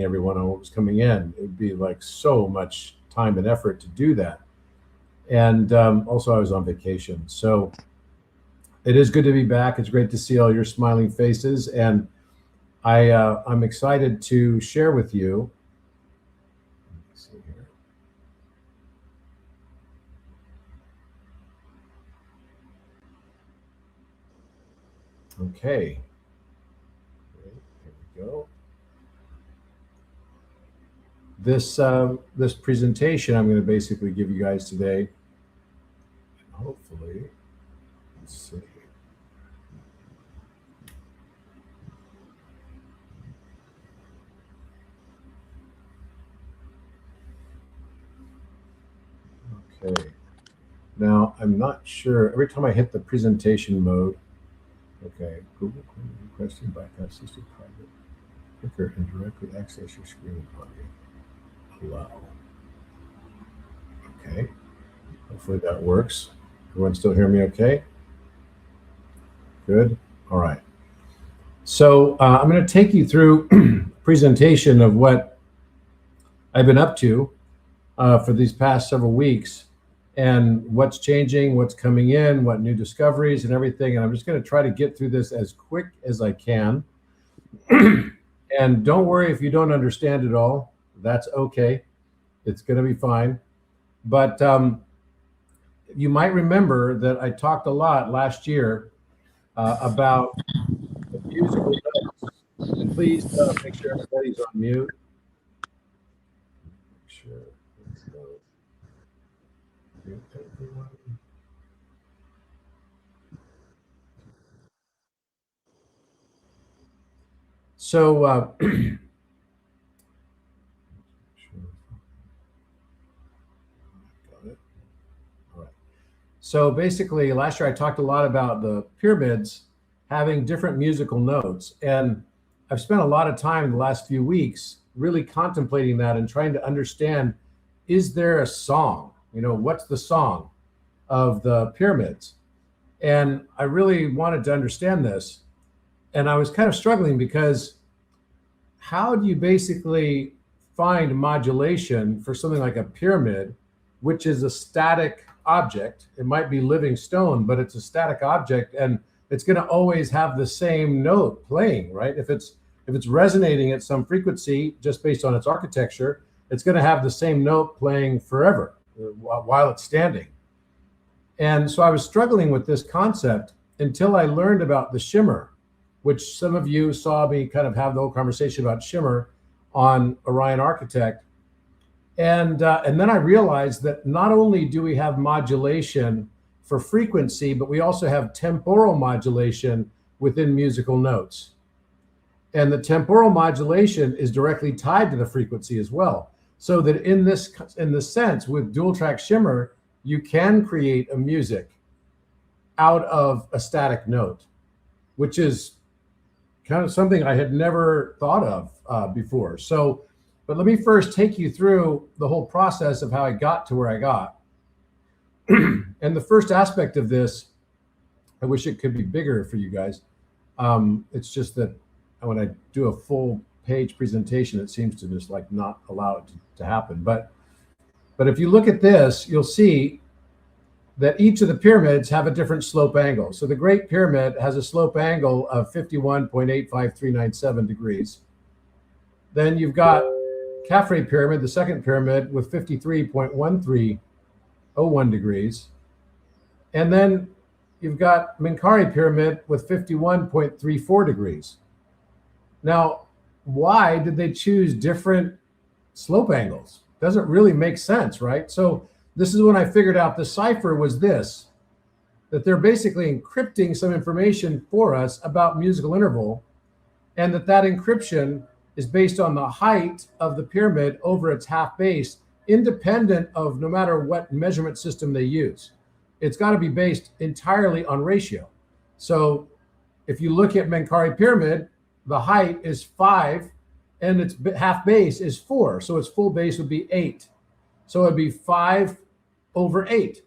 everyone on what was coming in. It would be like so much time and effort to do that. And also I was on vacation. So it is good to be back. It's great to see all your smiling faces. And I'm excited to share with you. Let's see here. Okay. Here we go. This presentation I'm going to basically give you guys today. Hopefully, let's see. Okay. Now, I'm not sure. Every time I hit the presentation mode, okay, Google requesting bypass system private. Clicker and directly access your screen audio. Allow. Okay. Hopefully that works. Everyone still hear me okay? Good. All right. So I'm going to take you through a presentation of what I've been up to for these past several weeks and what's changing, what's coming in, what new discoveries and everything. And I'm just going to try to get through this as quick as I can. And don't worry if you don't understand it all. That's okay. It's going to be fine. But you might remember that I talked a lot last year about the musical notes. And please make sure everybody's on mute. Make sure. Mute everyone. So So basically, last year I talked a lot about the pyramids having different musical notes. And I've spent a lot of time in the last few weeks really contemplating that and trying to understand, is there a song? You know, what's the song of the pyramids? And I really wanted to understand this. And I was kind of struggling because how do you basically find modulation for something like a pyramid, which is a static object? It might be living stone, but it's a static object, and it's going to always have the same note playing, right? If it's resonating at some frequency just based on its architecture, it's going to have the same note playing forever while it's standing. And so I was struggling with this concept until I learned about the shimmer, which some of you saw me kind of have the whole conversation about shimmer on Orion Architect. And then I realized that not only do we have modulation for frequency, but we also have temporal modulation within musical notes. And the temporal modulation is directly tied to the frequency as well. So that in this sense, with dual track shimmer, you can create a music out of a static note, which is kind of something I had never thought of before. So, but let me first take you through the whole process of how I got to where I got. And the first aspect of this, I wish it could be bigger for you guys. It's just that when I do a full page presentation, it seems to just like not allow it to happen. But if you look at this, you'll see that each of the pyramids have a different slope angle. So the Great Pyramid has a slope angle of 51.85397 degrees. Then you've got Khafre Pyramid, the second pyramid, with 53.1301 degrees. And then you've got Menkaure Pyramid with 51.34 degrees. Now, why did they choose different slope angles? Doesn't really make sense, right? So this is when I figured out the cipher was this, that they're basically encrypting some information for us about musical interval, and that encryption is based on the height of the pyramid over its half base, independent of no matter what measurement system they use. It's got to be based entirely on ratio. So if you look at Menkaure Pyramid, the height is 5 and its half base is 4. So its full base would be 8. So it'd be 5/8.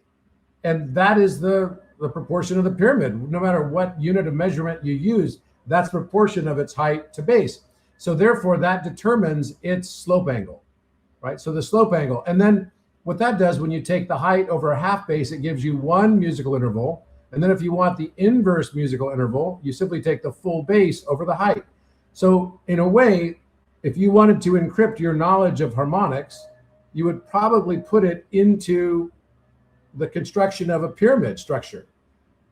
And that is the proportion of the pyramid. No matter what unit of measurement you use, that's proportion of its height to base. So therefore that determines its slope angle, right? So the slope angle. And then what that does, when you take the height over a half base, it gives you one musical interval. And then if you want the inverse musical interval, you simply take the full base over the height. So in a way, if you wanted to encrypt your knowledge of harmonics, you would probably put it into the construction of a pyramid structure.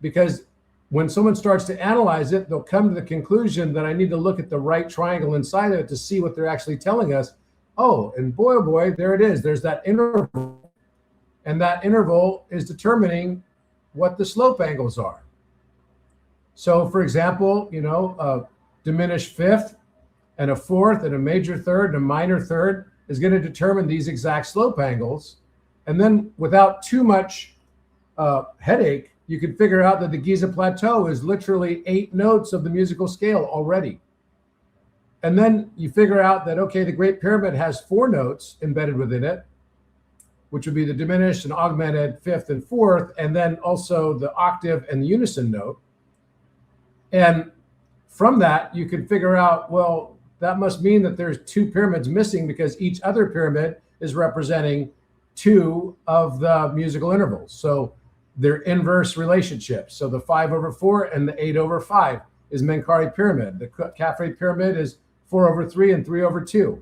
Because when someone starts to analyze it, they'll come to the conclusion that I need to look at the right triangle inside of it to see what they're actually telling us. Oh, and boy, oh boy, there it is. There's that interval. And that interval is determining what the slope angles are. So for example, you know, a diminished fifth and a fourth and a major third and a minor third is going to determine these exact slope angles. And then without too much headache, you can figure out that the Giza Plateau is literally 8 notes of the musical scale already. And then you figure out that, okay, the Great Pyramid has 4 notes embedded within it, which would be the diminished and augmented fifth and fourth, and then also the octave and the unison note. And from that, you can figure out, well, that must mean that there's 2 pyramids missing because each other pyramid is representing 2 of the musical intervals. So they're inverse relationships. So the 5/4 and the 8/5 is Menkaure pyramid. The Khafre pyramid is 4/3 and 3/2.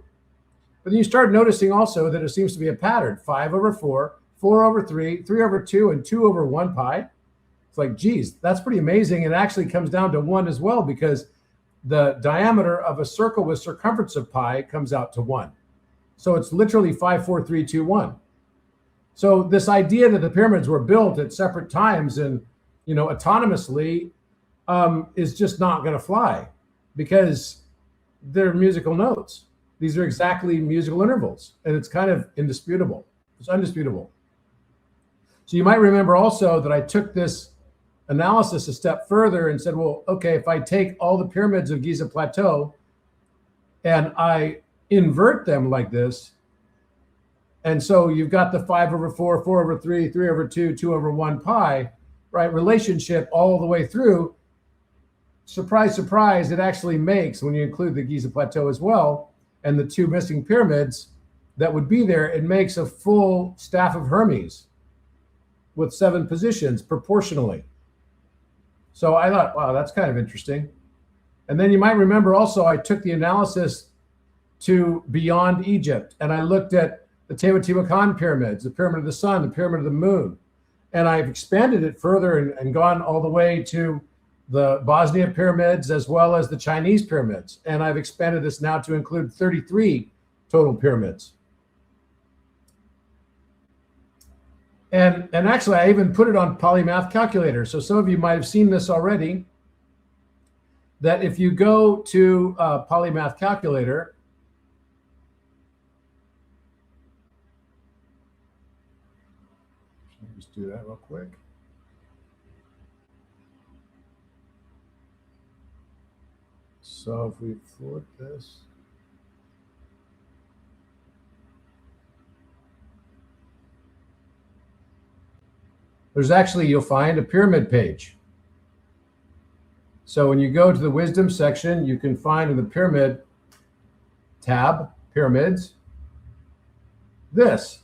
But then you start noticing also that it seems to be a pattern: 5/4, 4/3, 3/2, and 2/1 pi. It's like, geez, that's pretty amazing. And it actually comes down to 1 as well, because the diameter of a circle with circumference of pi comes out to 1. So it's literally 5, 4, 3, 2, 1. So this idea that the pyramids were built at separate times and, you know, autonomously is just not going to fly, because they're musical notes. These are exactly musical intervals, and it's kind of indisputable. It's undisputable. So you might remember also that I took this analysis a step further and said, well, okay, if I take all the pyramids of Giza Plateau and I invert them like this, and so you've got the 5/4, 4/3, 3/2, 2/1 pi, right, relationship all the way through. Surprise, surprise, it actually makes, when you include the Giza Plateau as well, and the 2 missing pyramids that would be there, it makes a full staff of Hermes with 7 positions proportionally. So I thought, wow, that's kind of interesting. And then you might remember also, I took the analysis to beyond Egypt, and I looked at the Teotihuacan pyramids, the Pyramid of the Sun, the Pyramid of the Moon. And I've expanded it further and gone all the way to the Bosnia pyramids as well as the Chinese pyramids. And I've expanded this now to include 33 total pyramids. And actually, I even put it on Polymath Calculator. So some of you might have seen this already, that if you go to Polymath Calculator, just do that real quick. So if we flip this, there's actually, you'll find a pyramid page. So when you go to the wisdom section, you can find in the pyramid tab, pyramids, this.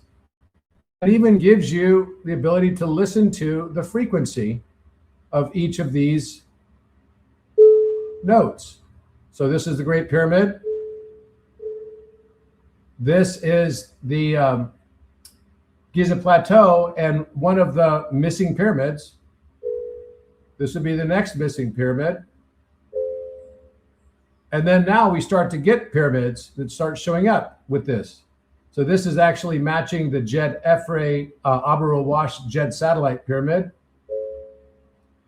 It even gives you the ability to listen to the frequency of each of these notes. So this is the Great Pyramid. This is the Giza Plateau and one of the missing pyramids. This would be the next missing pyramid. And then now we start to get pyramids that start showing up with this. So this is actually matching the Jed Efre Abu Rawash Jed satellite pyramid.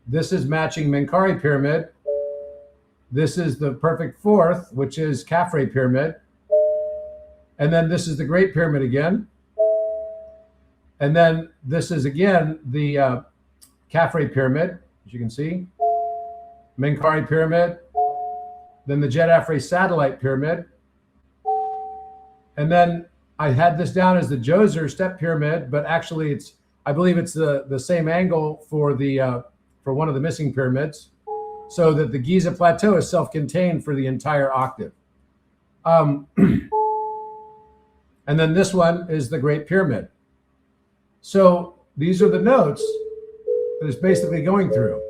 This is matching Menkaure pyramid. This is the perfect fourth, which is Khafre pyramid. And then this is the Great Pyramid again. And then this is again the Khafre pyramid, as you can see. Menkaure pyramid. Then the Jed Efre satellite pyramid. And then I had this down as the Djoser step pyramid, but actually it's, I believe it's the same angle for the for one of the missing pyramids, so that the Giza Plateau is self-contained for the entire octave. Um, and then this one is the Great Pyramid. So these are the notes that it's basically going through.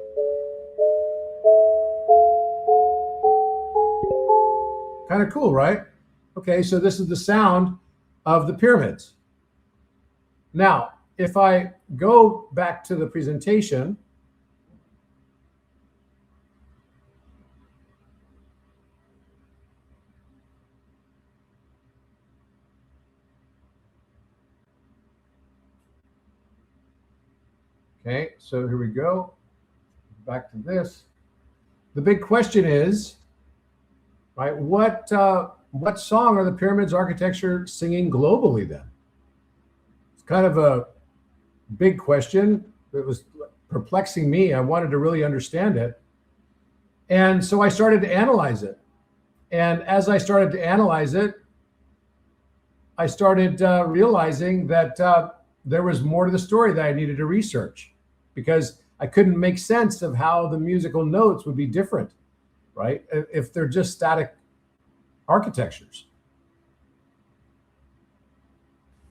Kind of cool, right? Okay, so this is the sound of the pyramids. Now, if I go back to the presentation, okay, so here we go. Back to this. The big question is, right, what song are the pyramids architecture singing globally then? It's kind of a big question. It was perplexing me. I wanted to really understand it. And so I started to analyze it. And as I started to analyze it, I started realizing that there was more to the story that I needed to research, because I couldn't make sense of how the musical notes would be different, right? If they're just static architectures.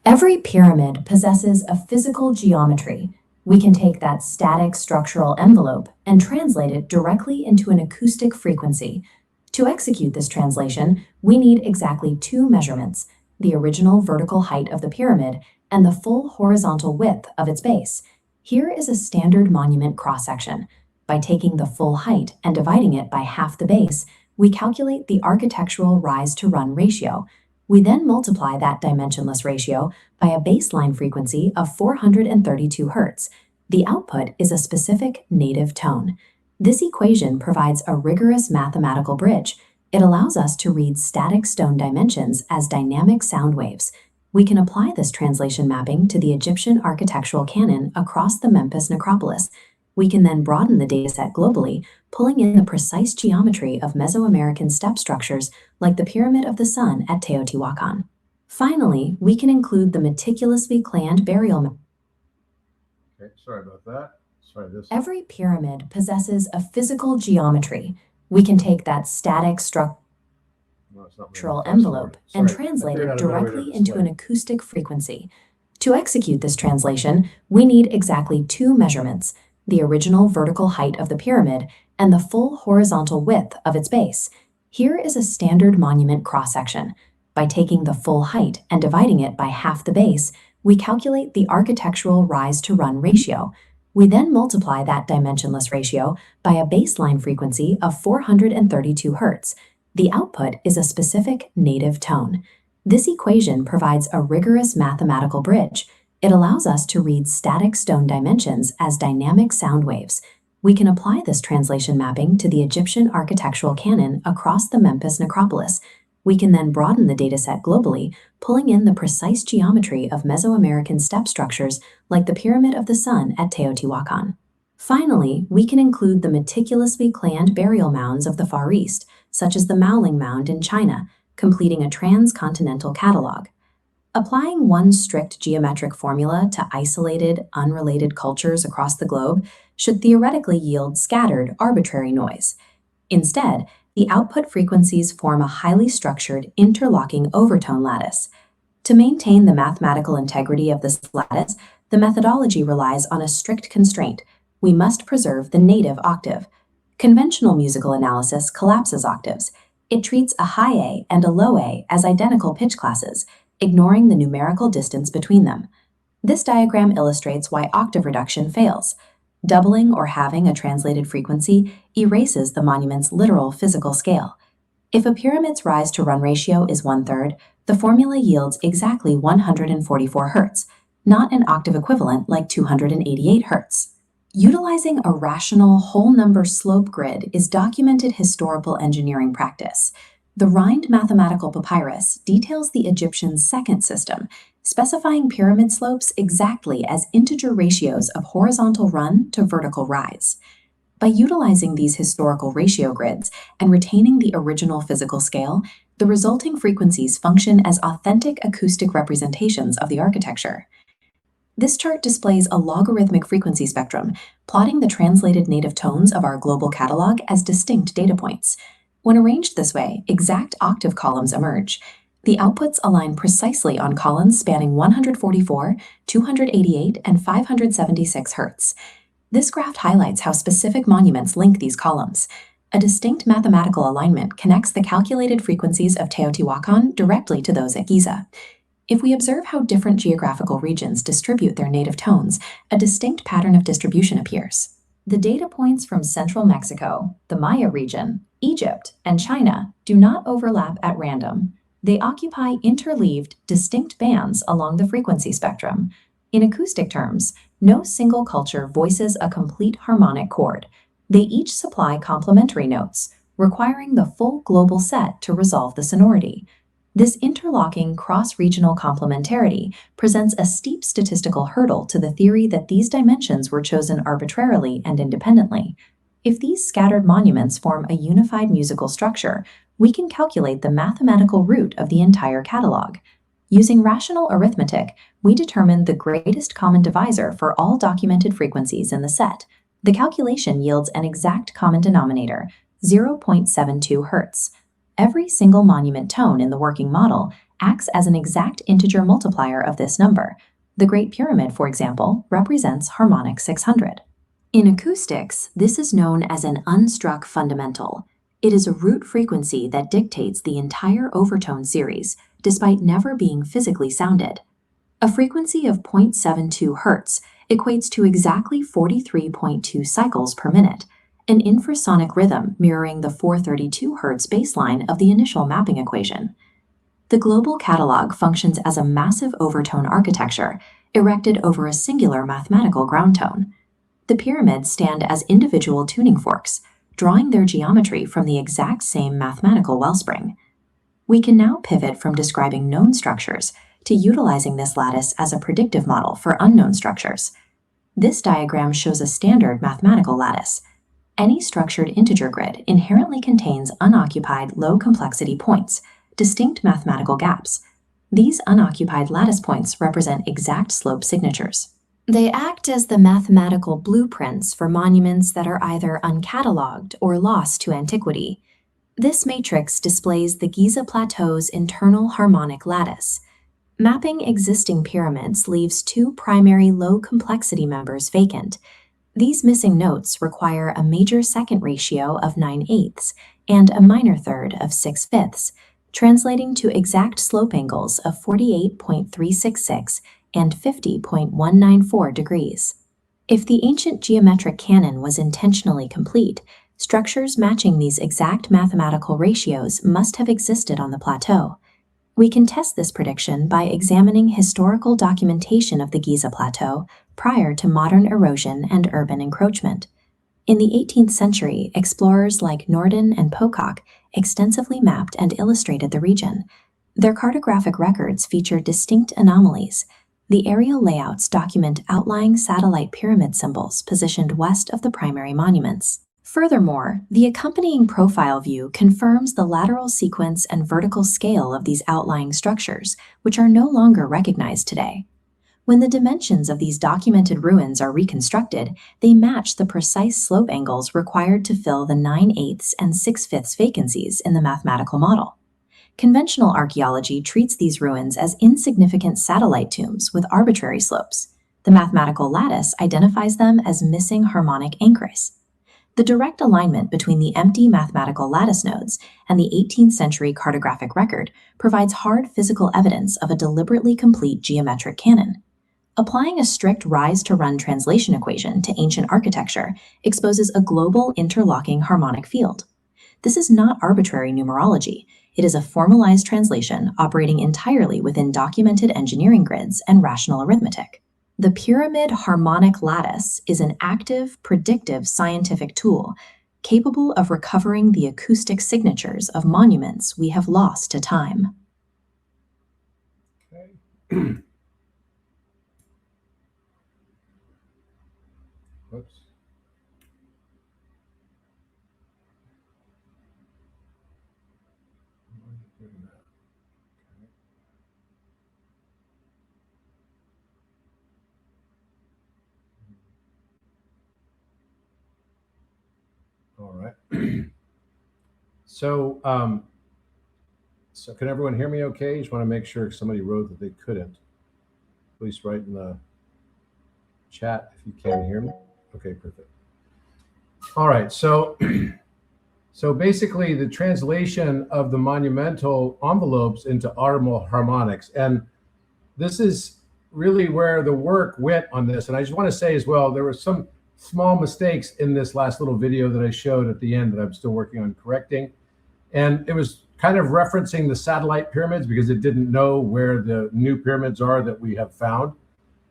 Every pyramid possesses a physical geometry. We can take that static structural envelope and translate it directly into an acoustic frequency. To execute this translation, we need exactly two measurements: the original vertical height of the pyramid and the full horizontal width of its base. Here is a standard monument cross-section. By taking the full height and dividing it by half the base, we calculate the architectural rise-to-run ratio. We then multiply that dimensionless ratio by a baseline frequency of 432 Hz. The output is a specific native tone. This equation provides a rigorous mathematical bridge. It allows us to read static stone dimensions as dynamic sound waves. We can apply this translation mapping to the Egyptian architectural canon across the Memphis necropolis. We can then broaden the dataset globally, pulling in the precise geometry of Mesoamerican step structures like the Pyramid of the Sun at Teotihuacan. Finally, we can include the meticulously planned burial. Okay, sorry about that. Every pyramid possesses a physical geometry. We can take that static structural envelope and translate it directly into an acoustic frequency. To execute this translation, we need exactly two measurements: the original vertical height of the pyramid and the full horizontal width of its base. Here is a standard monument cross-section. By taking the full height and dividing it by half the base, we calculate the architectural rise-to-run ratio. We then multiply that dimensionless ratio by a baseline frequency of 432 Hz. The output is a specific native tone. This equation provides a rigorous mathematical bridge. It allows us to read static stone dimensions as dynamic sound waves. We can apply this translation mapping to the Egyptian architectural canon across the Memphis necropolis. We can then broaden the dataset globally, pulling in the precise geometry of Mesoamerican step structures like the Pyramid of the Sun at Teotihuacan. Finally, we can include the meticulously planned burial mounds of the Far East, such as the Maoling Mound in China, completing a transcontinental catalog. Applying one strict geometric formula to isolated, unrelated cultures across the globe should theoretically yield scattered, arbitrary noise. Instead, the output frequencies form a highly structured, interlocking overtone lattice. To maintain the mathematical integrity of this lattice, the methodology relies on a strict constraint: we must preserve the native octave. Conventional musical analysis collapses octaves. It treats a high A and a low A as identical pitch classes, ignoring the numerical distance between them. This diagram illustrates why octave reduction fails. Doubling or halving a translated frequency erases the monument's literal physical scale. If a pyramid's rise-to-run ratio is 1/3, the formula yields exactly 144 Hz, not an octave equivalent like 288 Hz. Utilizing a rational whole number slope grid is documented historical engineering practice. The Rind mathematical papyrus details the Egyptian second system, specifying pyramid slopes exactly as integer ratios of horizontal run to vertical rise. By utilizing these historical ratio grids and retaining the original physical scale, the resulting frequencies function as authentic acoustic representations of the architecture. This chart displays a logarithmic frequency spectrum, plotting the translated native tones of our global catalog as distinct data points. When arranged this way, exact octave columns emerge. The outputs align precisely on columns spanning 144, 288, and 576 Hz. This graph highlights how specific monuments link these columns. A distinct mathematical alignment connects the calculated frequencies of Teotihuacan directly to those at Giza. If we observe how different geographical regions distribute their native tones, a distinct pattern of distribution appears. The data points from central Mexico, the Maya region, Egypt, and China do not overlap at random. They occupy interleaved, distinct bands along the frequency spectrum. In acoustic terms, no single culture voices a complete harmonic chord. They each supply complementary notes, requiring the full global set to resolve the sonority. This interlocking cross-regional complementarity presents a steep statistical hurdle to the theory that these dimensions were chosen arbitrarily and independently. If these scattered monuments form a unified musical structure, we can calculate the mathematical root of the entire catalog. Using rational arithmetic, we determine the greatest common divisor for all documented frequencies in the set. The calculation yields an exact common denominator, 0.72 Hz. Every single monument tone in the working model acts as an exact integer multiplier of this number. The Great Pyramid, for example, represents harmonic 600. In acoustics, this is known as an unstruck fundamental. It is a root frequency that dictates the entire overtone series, despite never being physically sounded. A frequency of 0.72 Hz equates to exactly 43.2 cycles per minute, an infrasonic rhythm mirroring the 432 Hz baseline of the initial mapping equation. The global catalog functions as a massive overtone architecture erected over a singular mathematical ground tone. The pyramids stand as individual tuning forks, drawing their geometry from the exact same mathematical wellspring. We can now pivot from describing known structures to utilizing this lattice as a predictive model for unknown structures. This diagram shows a standard mathematical lattice. Any structured integer grid inherently contains unoccupied low-complexity points, distinct mathematical gaps. These unoccupied lattice points represent exact slope signatures. They act as the mathematical blueprints for monuments that are either uncatalogued or lost to antiquity. This matrix displays the Giza Plateau's internal harmonic lattice. Mapping existing pyramids leaves two primary low-complexity members vacant. These missing notes require a major second ratio of 9/8 and a minor third of 6/5, translating to exact slope angles of 48.366 and 50.194 degrees. If the ancient geometric canon was intentionally complete, structures matching these exact mathematical ratios must have existed on the plateau. We can test this prediction by examining historical documentation of the Giza Plateau prior to modern erosion and urban encroachment. In the 18th century, explorers like Norden and Pocock extensively mapped and illustrated the region. Their cartographic records feature distinct anomalies. The aerial layouts document outlying satellite pyramid symbols positioned west of the primary monuments. Furthermore, the accompanying profile view confirms the lateral sequence and vertical scale of these outlying structures, which are no longer recognized today. When the dimensions of these documented ruins are reconstructed, they match the precise slope angles required to fill the 9/8 and 6/5 vacancies in the mathematical model. Conventional archaeology treats these ruins as insignificant satellite tombs with arbitrary slopes. The mathematical lattice identifies them as missing harmonic anchors. The direct alignment between the empty mathematical lattice nodes and the 18th century cartographic record provides hard physical evidence of a deliberately complete geometric canon. Applying a strict rise-to-run translation equation to ancient architecture exposes a global interlocking harmonic field. This is not arbitrary numerology. It is a formalized translation operating entirely within documented engineering grids and rational arithmetic. The pyramid harmonic lattice is an active, predictive scientific tool capable of recovering the acoustic signatures of monuments we have lost to time. Okay. Whoops. All right. So can everyone hear me okay? Just want to make sure somebody wrote that they couldn't. Please write in the chat if you can hear me. Okay, perfect. All right, so basically the translation of the monumental envelopes into audible harmonics, and this is really where the work went on this. And I just want to say as well, there were some small mistakes in this last little video that I showed at the end that I'm still working on correcting. And it was kind of referencing the satellite pyramids because it didn't know where the new pyramids are that we have found.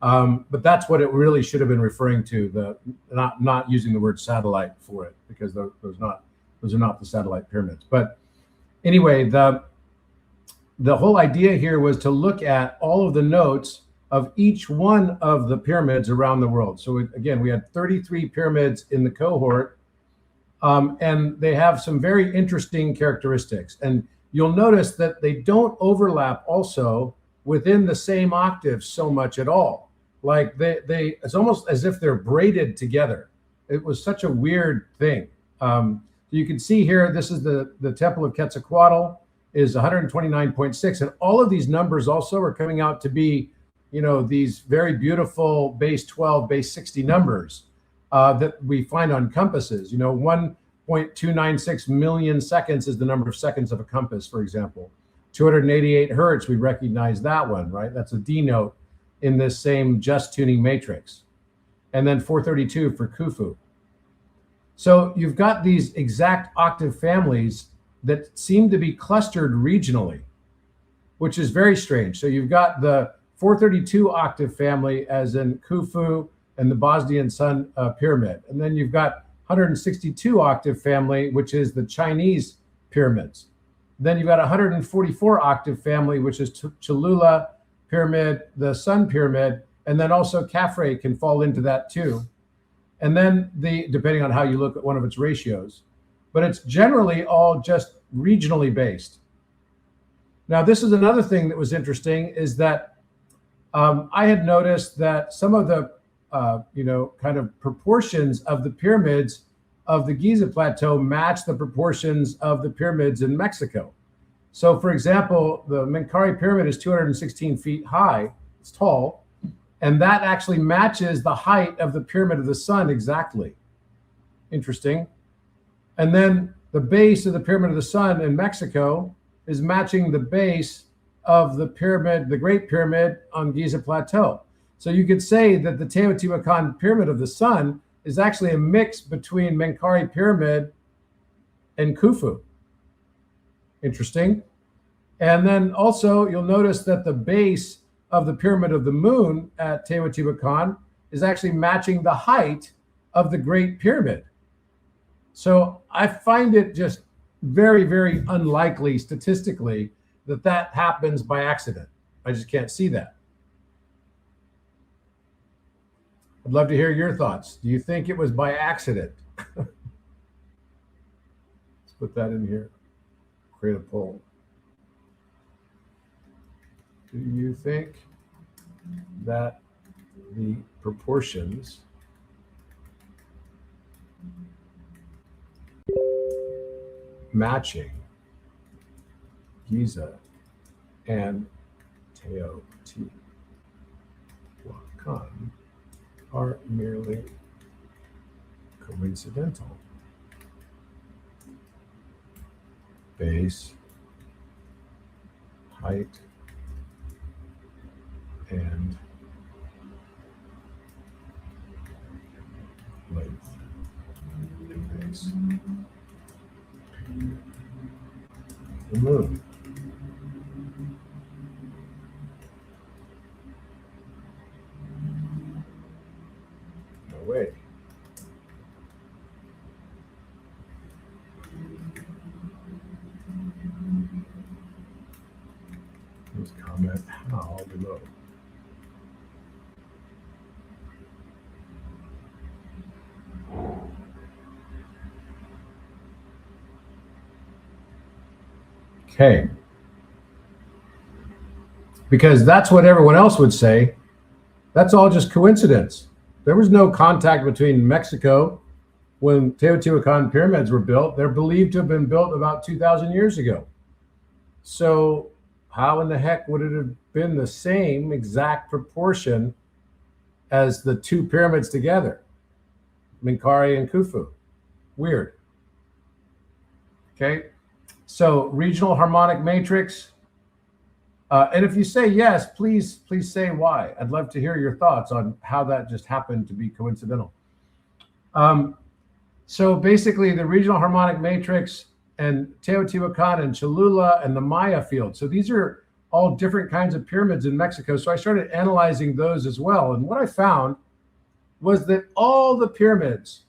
But that's what it really should have been referring to, the not using the word satellite for it, because those are not the satellite pyramids. But anyway, the whole idea here was to look at all of the notes of each one of the pyramids around the world. So again, we had 33 pyramids in the cohort, and they have some very interesting characteristics. And you'll notice that they don't overlap also within the same octave so much at all. Like it's almost as if they're braided together. It was such a weird thing. You can see here, this is the Temple of Quetzalcoatl is 129.6. And all of these numbers also are coming out to be, these very beautiful base 12, base 60 numbers that we find on compasses. 1.296 million seconds is the number of seconds of a compass, for example. 288 hertz, we recognize that one, right? That's a D note in this same just tuning matrix. And then 432 for Khufu. So you've got these exact octave families that seem to be clustered regionally, which is very strange. So you've got the 432 octave family as in Khufu and the Bosnian Sun pyramid. And then you've got 162 octave family, which is the Chinese pyramids. Then you've got 144 octave family, which is Cholula pyramid, the Sun pyramid, and then also Khafre can fall into that too. And then depending on how you look at one of its ratios, but it's generally all just regionally based. Now, this is another thing that was interesting is that I had noticed that some of the, kind of proportions of the pyramids of the Giza Plateau match the proportions of the pyramids in Mexico. So for example, the Menkaure pyramid is 216 feet high, it's tall, and that actually matches the height of the Pyramid of the Sun exactly. Interesting. And then the base of the Pyramid of the Sun in Mexico is matching the base of the pyramid, the Great Pyramid on Giza Plateau. So you could say that the Teotihuacan Pyramid of the Sun is actually a mix between Menkaure Pyramid and Khufu. Interesting. And then also you'll notice that the base of the Pyramid of the Moon at Teotihuacan is actually matching the height of the Great Pyramid. So I find it just very, very unlikely statistically that happens by accident. I just can't see that. I'd love to hear your thoughts. Do you think it was by accident? Let's put that in here. Create a poll. Do you think that the proportions matching Giza and Teotihuacan are merely coincidental? Base, height, and length. Base. The moon. No way. Please comment how below. Okay. Because that's what everyone else would say. That's all just coincidence. There was no contact between Mexico when Teotihuacan pyramids were built, they're believed to have been built about 2,000 years ago. So how in the heck would it have been the same exact proportion as the two pyramids together, Menkaure and Khufu? Weird. Okay, so regional harmonic matrix. And if you say yes, please say why. I'd love to hear your thoughts on how that just happened to be coincidental. So basically the regional harmonic matrix and Teotihuacan and Cholula and the Maya field. So these are all different kinds of pyramids in Mexico. So I started analyzing those as well. And what I found was that all the pyramids,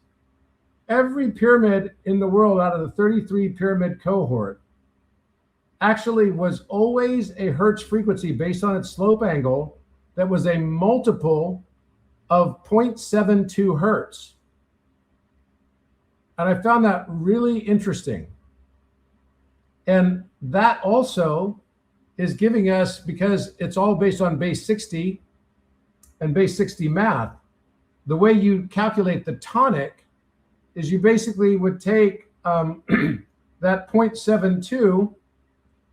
every pyramid in the world out of the 33 pyramid cohort actually was always a Hertz frequency based on its slope angle that was a multiple of 0.72 Hertz. And I found that really interesting. And that also is giving us, because it's all based on base 60 and base 60 math, the way you calculate the tonic is you basically would take that 0.72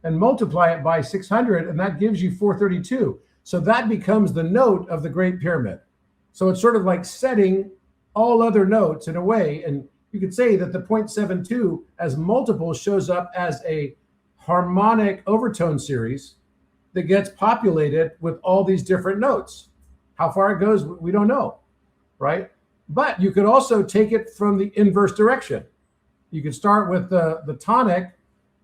and multiply it by 600, and that gives you 432. So that becomes the note of the Great Pyramid. So it's sort of like setting all other notes in a way, and you could say that the 0.72 as multiple shows up as a harmonic overtone series that gets populated with all these different notes. How far it goes, we don't know, right? But you could also take it from the inverse direction. You could start with the tonic,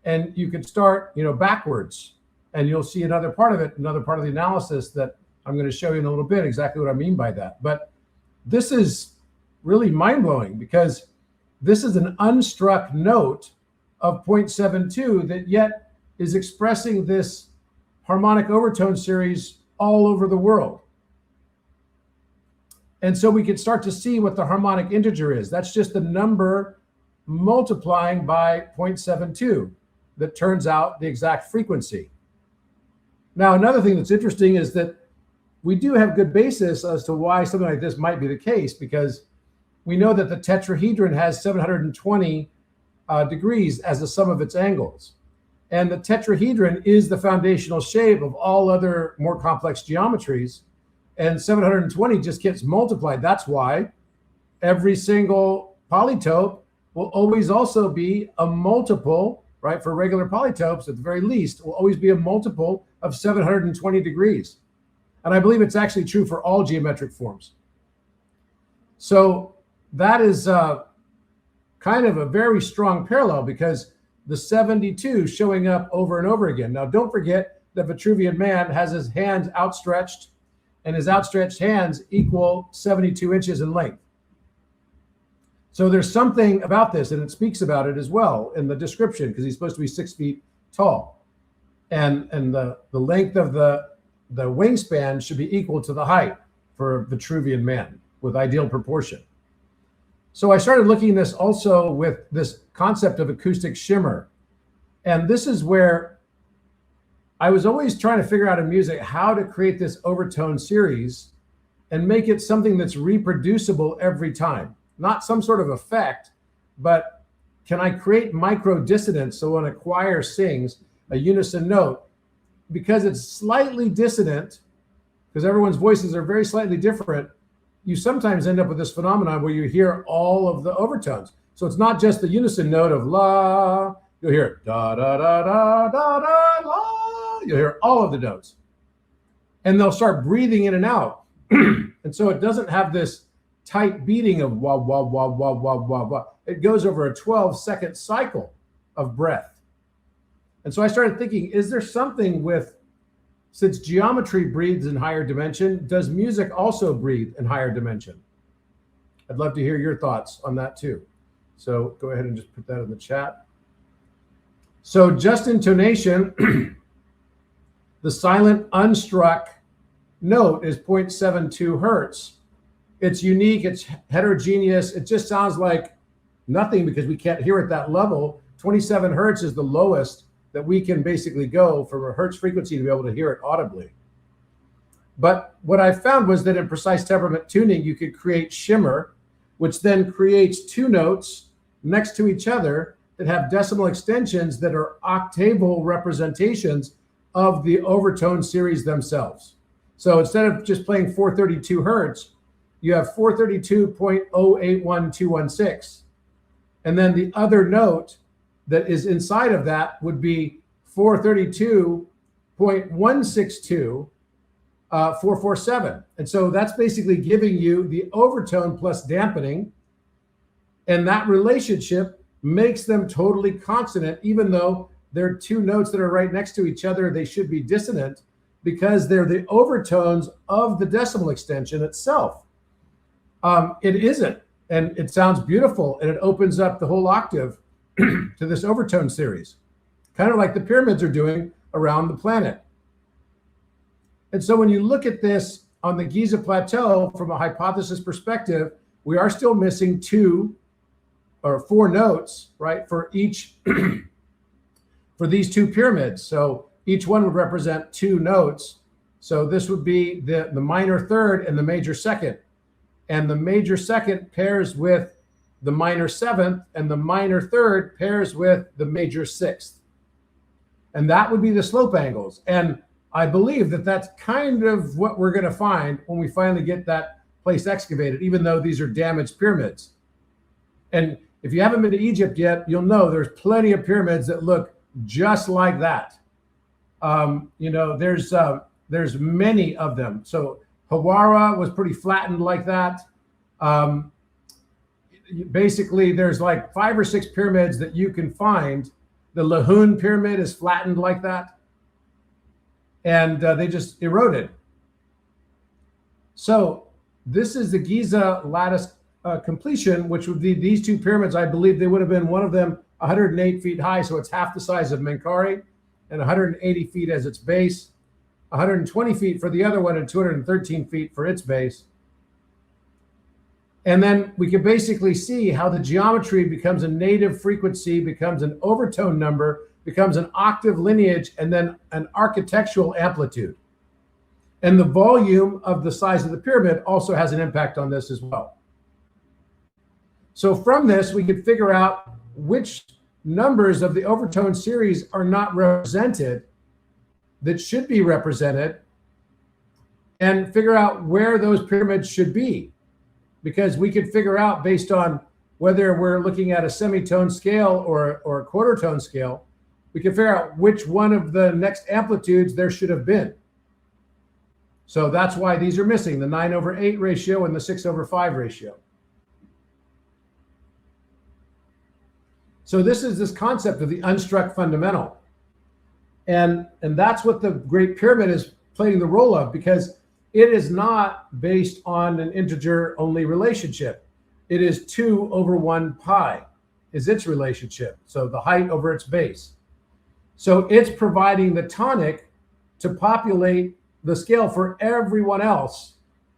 and you could start, backwards, and you'll see another part of it, another part of the analysis that I'm going to show you in a little bit exactly what I mean by that. But this is really mind-blowing because this is an unstruck note of 0.72 that yet is expressing this harmonic overtone series all over the world. And so we can start to see what the harmonic integer is. That's just the number multiplying by 0.72 that turns out the exact frequency. Now, another thing that's interesting is that we do have good basis as to why something like this might be the case, because we know that the tetrahedron has 720 degrees as the sum of its angles. And the tetrahedron is the foundational shape of all other more complex geometries. And 720 just gets multiplied. That's why every single polytope will always also be a multiple, right? For regular polytopes, at the very least, will always be a multiple of 720 degrees. And I believe it's actually true for all geometric forms. So that is kind of a very strong parallel, because the 72 showing up over and over again. Now, don't forget that Vitruvian Man has his hands outstretched, and his outstretched hands equal 72 inches in length. So there's something about this, and it speaks about it as well in the description, because he's supposed to be 6 feet tall. And the length of the wingspan should be equal to the height for Vitruvian Man with ideal proportion. So I started looking at this also with this concept of acoustic shimmer. And this is where I was always trying to figure out in music how to create this overtone series and make it something that's reproducible every time. Not some sort of effect, but can I create micro dissonance so when a choir sings a unison note, because it's slightly dissonant, because everyone's voices are very slightly different, you sometimes end up with this phenomenon where you hear all of the overtones. So it's not just the unison note of la, you'll hear da da da da da da la, you'll hear all of the notes. And they'll start breathing in and out. And so it doesn't have this tight beating of wah, wah, wah, wah, wah, wah, wah. It goes over a 12-second cycle of breath. And so I started thinking, is there something with, since geometry breathes in higher dimension, does music also breathe in higher dimension? I'd love to hear your thoughts on that too. So go ahead and just put that in the chat. So just intonation, the silent unstruck note is 0.72 Hertz. It's unique, it's heterogeneous. It just sounds like nothing because we can't hear at that level. 27 Hertz is the lowest that we can basically go from a Hertz frequency to be able to hear it audibly. But what I found was that in precise temperament tuning, you could create shimmer. which then creates two notes next to each other that have decimal extensions that are octaval representations of the overtone series themselves. So instead of just playing 432 hertz, you have 432.081216. And then the other note that is inside of that would be 432.162 447. And so that's basically giving you the overtone plus dampening. And that relationship makes them totally consonant, even though they're two notes that are right next to each other. They should be dissonant because they're the overtones of the decimal extension itself. It isn't, and it sounds beautiful, and it opens up the whole octave to this overtone series, kind of like the pyramids are doing around the planet. And so when you look at this on the Giza Plateau from a hypothesis perspective, we are still missing two or four notes, right, for each, for these two pyramids. So each one would represent two notes. So this would be the minor third and the major second. And the major second pairs with the minor seventh, and the minor third pairs with the major sixth. And that would be the slope angles. And I believe that that's kind of what we're going to find when we finally get that place excavated, even though these are damaged pyramids. And if you haven't been to Egypt yet, you'll know there's plenty of pyramids that look just like that. You know, there's many of them. So Hawara was pretty flattened like that. Basically, there's like 5 or 6 pyramids that you can find. The Lahun pyramid is flattened like that. And they just eroded. So this is the Giza lattice completion, which would be these two pyramids. I believe they would have been, one of them 108 feet high, so it's half the size of Menkaure, and 180 feet as its base, 120 feet for the other one, and 213 feet for its base. And then we can basically see how the geometry becomes a native frequency, becomes an overtone number, becomes an octave lineage, and then an architectural amplitude. And the volume of the size of the pyramid also has an impact on this as well. So from this, we could figure out which numbers of the overtone series are not represented that should be represented, and figure out where those pyramids should be. Because we could figure out, based on whether we're looking at a semitone scale or a quarter tone scale, we can figure out which one of the next amplitudes there should have been. So that's why these are missing, the 9/8 ratio and the 6/5 ratio. So this is this concept of the unstruck fundamental. And that's what the Great Pyramid is playing the role of, because it is not based on an integer only relationship. It is 2/1 pi is its relationship. So the height over its base. So it's providing the tonic to populate the scale for everyone else.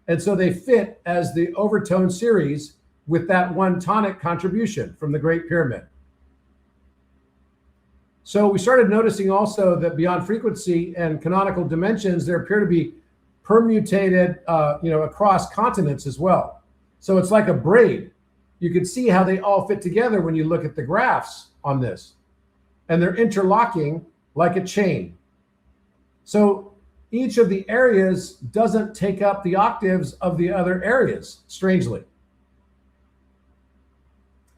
And so they fit as the overtone series with that one tonic contribution from the Great Pyramid. So we started noticing also that beyond frequency and canonical dimensions, there appear to be permutated, across continents as well. So it's like a braid. You can see how they all fit together when you look at the graphs on this. And they're interlocking like a chain. So each of the areas doesn't take up the octaves of the other areas, strangely.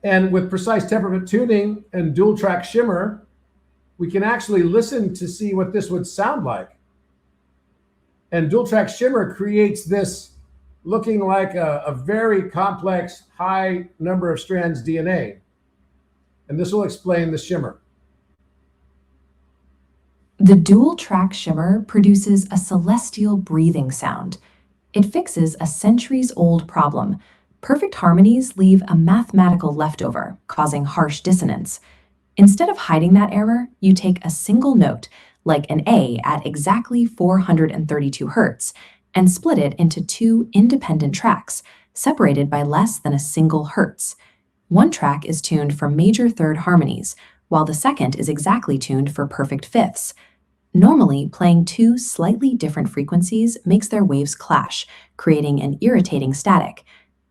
And with precise temperament tuning and dual track shimmer, we can actually listen to see what this would sound like. And dual track shimmer creates this looking like a very complex, high number of strands DNA. And this will explain the shimmer. The dual track shimmer produces a celestial breathing sound. It fixes a centuries-old problem. Perfect harmonies leave a mathematical leftover, causing harsh dissonance. Instead of hiding that error, you take a single note, like an A at exactly 432 hertz, and split it into 2 independent tracks, separated by less than a single hertz. One track is tuned for major third harmonies, while the second is exactly tuned for perfect fifths. Normally, playing 2 slightly different frequencies makes their waves clash, creating an irritating static.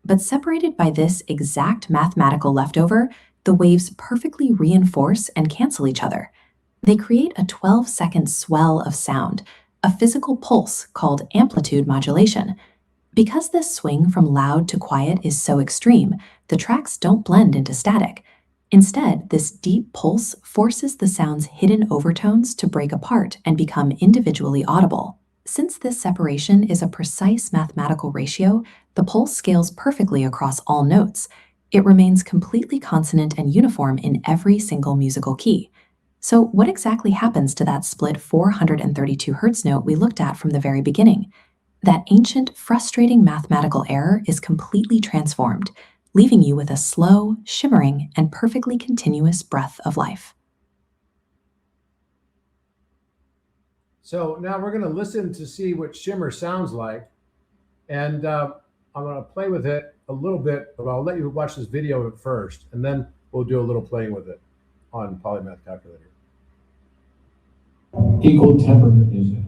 But separated by this exact mathematical leftover, the waves perfectly reinforce and cancel each other. They create a 12-second swell of sound, a physical pulse called amplitude modulation. Because this swing from loud to quiet is so extreme, the tracks don't blend into static. Instead, this deep pulse forces the sound's hidden overtones to break apart and become individually audible. Since this separation is a precise mathematical ratio, the pulse scales perfectly across all notes. It remains completely consonant and uniform in every single musical key. So what exactly happens to that split 432 Hz note we looked at from the very beginning? That ancient, frustrating mathematical error is completely transformed, leaving you with a slow, shimmering, and perfectly continuous breath of life. So now we're going to listen to see what shimmer sounds like. And I'm going to play with it a little bit, but I'll let you watch this video at first, and then we'll do a little playing with it on Polymath Calculator. Equal temperament music.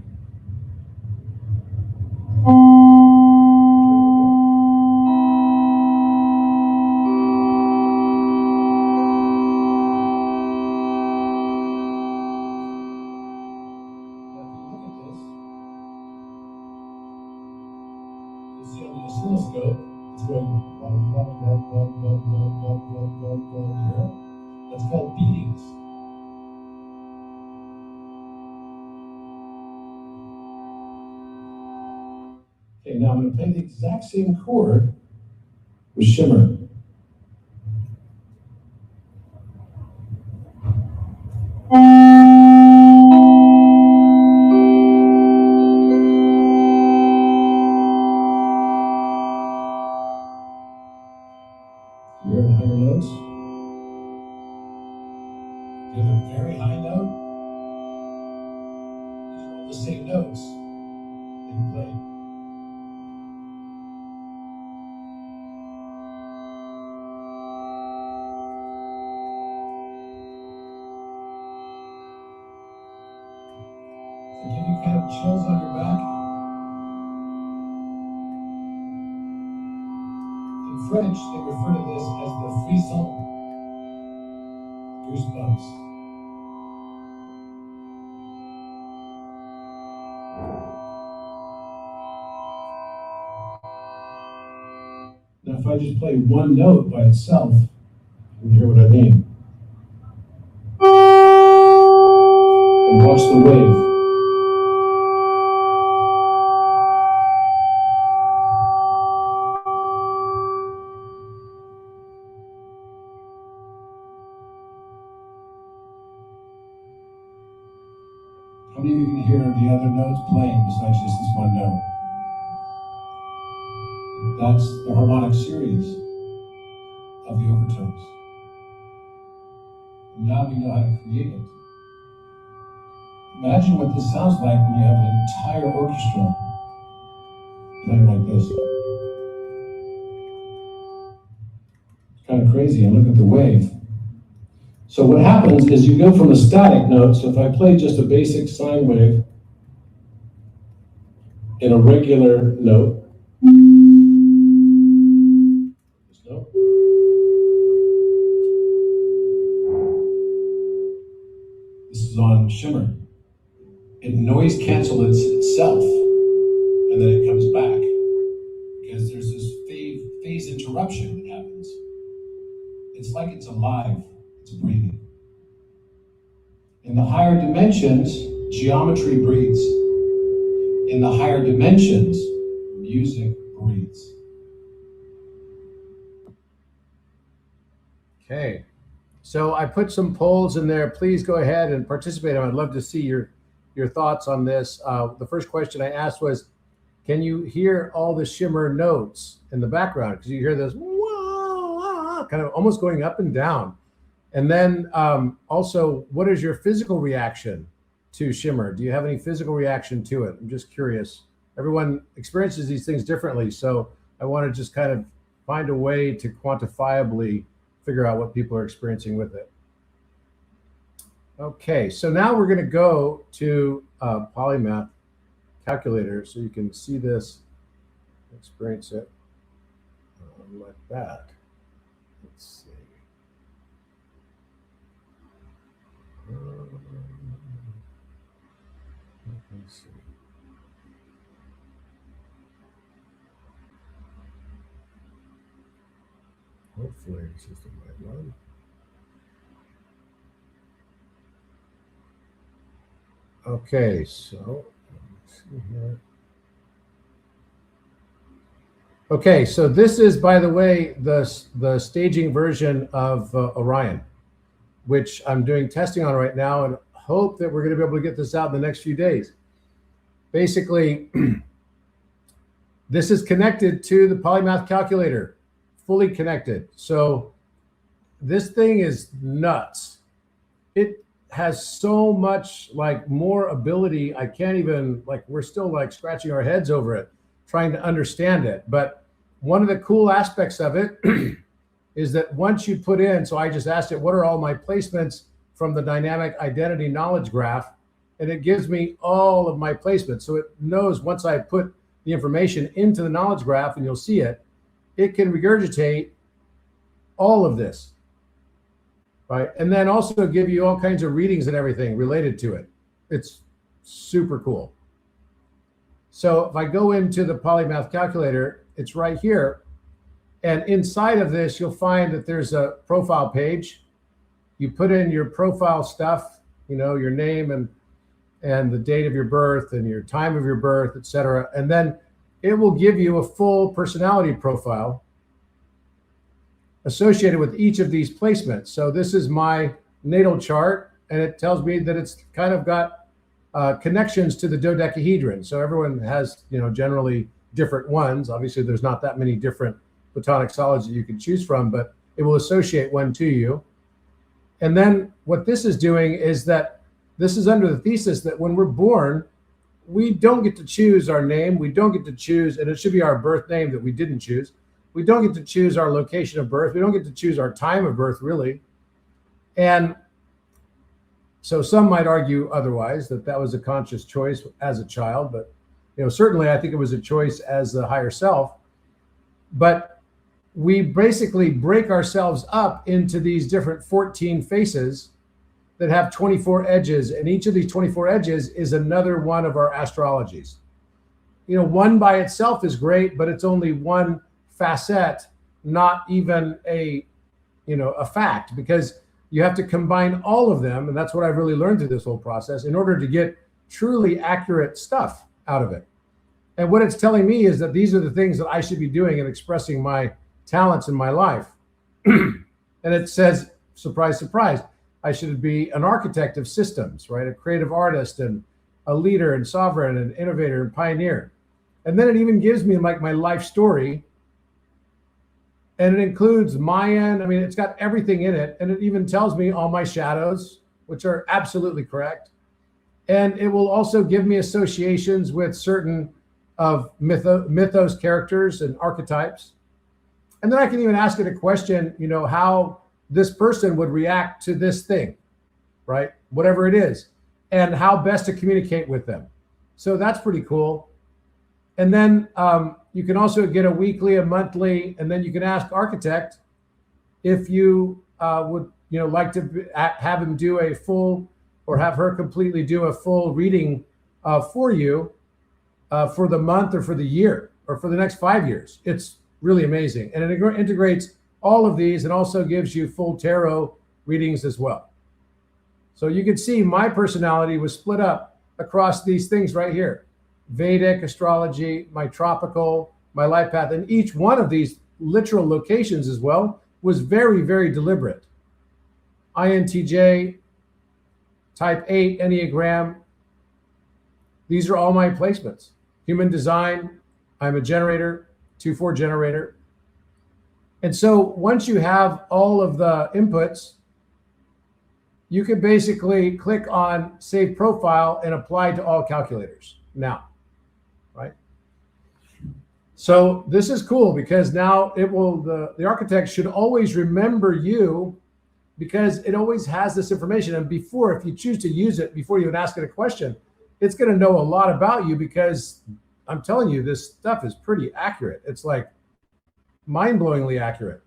See on the oscilloscope, it's going blah, blah, blah, blah, blah, blah, blah, blah, blah, blah, here. That's called beatings. Okay, now I'm going to play the exact same chord with shimmer. You hear the higher notes? You hear the very high note? These are all the same notes that you played. So give you kind of chills on your back. In French, they refer to this as the frisson, goosebumps. Now, if I just play one note by itself, you can hear what I mean. And watch the wave. How many of you can hear the other notes playing besides just this one note? That's the harmonic series of the overtones. And now we know how to create it. Imagine what this sounds like when you have an entire orchestra playing like this. It's kind of crazy, and look at the wave. So what happens is you go from a static note, so if I play just a basic sine wave in a regular note, this note, this is on shimmer. It noise cancels itself, and then it comes back, because there's this phase interruption that happens. It's like it's alive, it's breathing. In the higher dimensions, geometry breathes. In the higher dimensions, music breathes. Okay, so I put some polls in there. Please go ahead and participate. I'd love to see your thoughts on this. The first question I asked was, can you hear all the shimmer notes in the background? Because you hear this wah, kind of almost going up and down. And then also, what is your physical reaction to shimmer? Do you have any physical reaction to it? I'm just curious. Everyone experiences these things differently, so I want to just kind of find a way to quantifiably figure out what people are experiencing with it. Okay, so now we're going to go to Polymath Calculator so you can see this, experience it. like that. Let's see. Let's see. Hopefully this is the right one. Okay, so let's see here. Okay, so this is, by the way, the staging version of Orion, which I'm doing testing on right now, and hope that we're going to be able to get this out in the next few days. Basically, this is connected to the polymath calculator, fully connected. So this thing is nuts. It has so much like more ability. I can't even, like, we're still like scratching our heads over it, trying to understand it. But one of the cool aspects of it is that once you put in, so I just asked it, what are all my placements from the dynamic identity knowledge graph? And it gives me all of my placements. So it knows once I put the information into the knowledge graph, and you'll see it, it can regurgitate all of this, right? And then also give you all kinds of readings and everything related to it. It's super cool. So if I go into the polymath calculator, it's right here. And inside of this, you'll find that there's a profile page. You put in your profile stuff, you know, your name and the date of your birth and your time of your birth, et cetera. And then it will give you a full personality profile associated with each of these placements. So this is my natal chart, and it tells me that it's kind of got connections to the dodecahedron. So everyone has, you know, generally different ones. Obviously, there's not that many different platonic solids that you can choose from, but it will associate one to you. And then what this is doing is that this is under the thesis that when we're born, we don't get to choose our name. We don't get to choose, and it should be our birth name that we didn't choose. We don't get to choose our location of birth. We don't get to choose our time of birth, really. And so some might argue otherwise, that that was a conscious choice as a child, but you know, certainly I think it was a choice as the higher self. But we basically break ourselves up into these different 14 faces that have 24 edges, and each of these 24 edges is another one of our astrologies. You know, one by itself is great, but it's only one facet, not even a, you know, a fact, because you have to combine all of them, and that's what I've really learned through this whole process, in order to get truly accurate stuff out of it. And what it's telling me is that these are the things that I should be doing and expressing my talents in my life. And it says, surprise, surprise, I should be an architect of systems, right? A creative artist and a leader and sovereign and innovator and pioneer. And then it even gives me like my life story. And it includes Mayan. I mean, it's got everything in it. And it even tells me all my shadows, which are absolutely correct. And it will also give me associations with certain of mythos characters and archetypes. And then I can even ask it a question, you know, how this person would react to this thing, right? Whatever it is, and how best to communicate with them. So that's pretty cool. And then you can also get a weekly, a monthly, and then you can ask Architect if you would, you know, like to have him do a full, or have her completely do a full reading for you for the month or for the year or for the next 5 years. It's really amazing. And it integrates all of these and also gives you full tarot readings as well. So you can see my personality was split up across these things right here: Vedic astrology, my tropical, my life path. And each one of these literal locations as well was very, very deliberate. INTJ, type 8 Enneagram. These are all my placements. Human design, I'm a generator, 2-4 generator. And so once you have all of the inputs, you can basically click on Save Profile and apply to all calculators now, right? So this is cool because now it will, the architect should always remember you, because it always has this information. And before, if you choose to use it, before you even ask it a question, it's going to know a lot about you, because I'm telling you, this stuff is pretty accurate. It's like mind-blowingly accurate.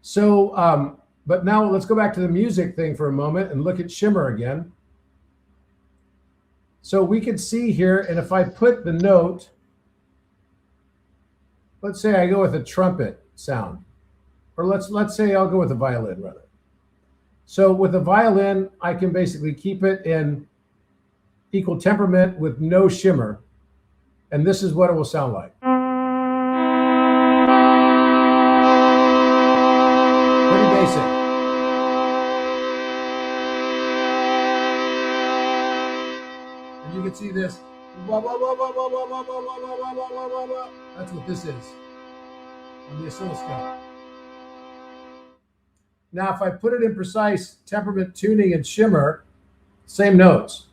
So, but now let's go back to the music thing for a moment and look at shimmer again. So we can see here, and if I put the note, let's say I go with a trumpet sound, or let's say I'll go with a violin rather. So with a violin, I can basically keep it in equal temperament with no shimmer, and this is what it will sound like. Pretty basic. And you can see this. That's what this is on the oscilloscope. Now, if I put it in precise temperament tuning and shimmer, same notes.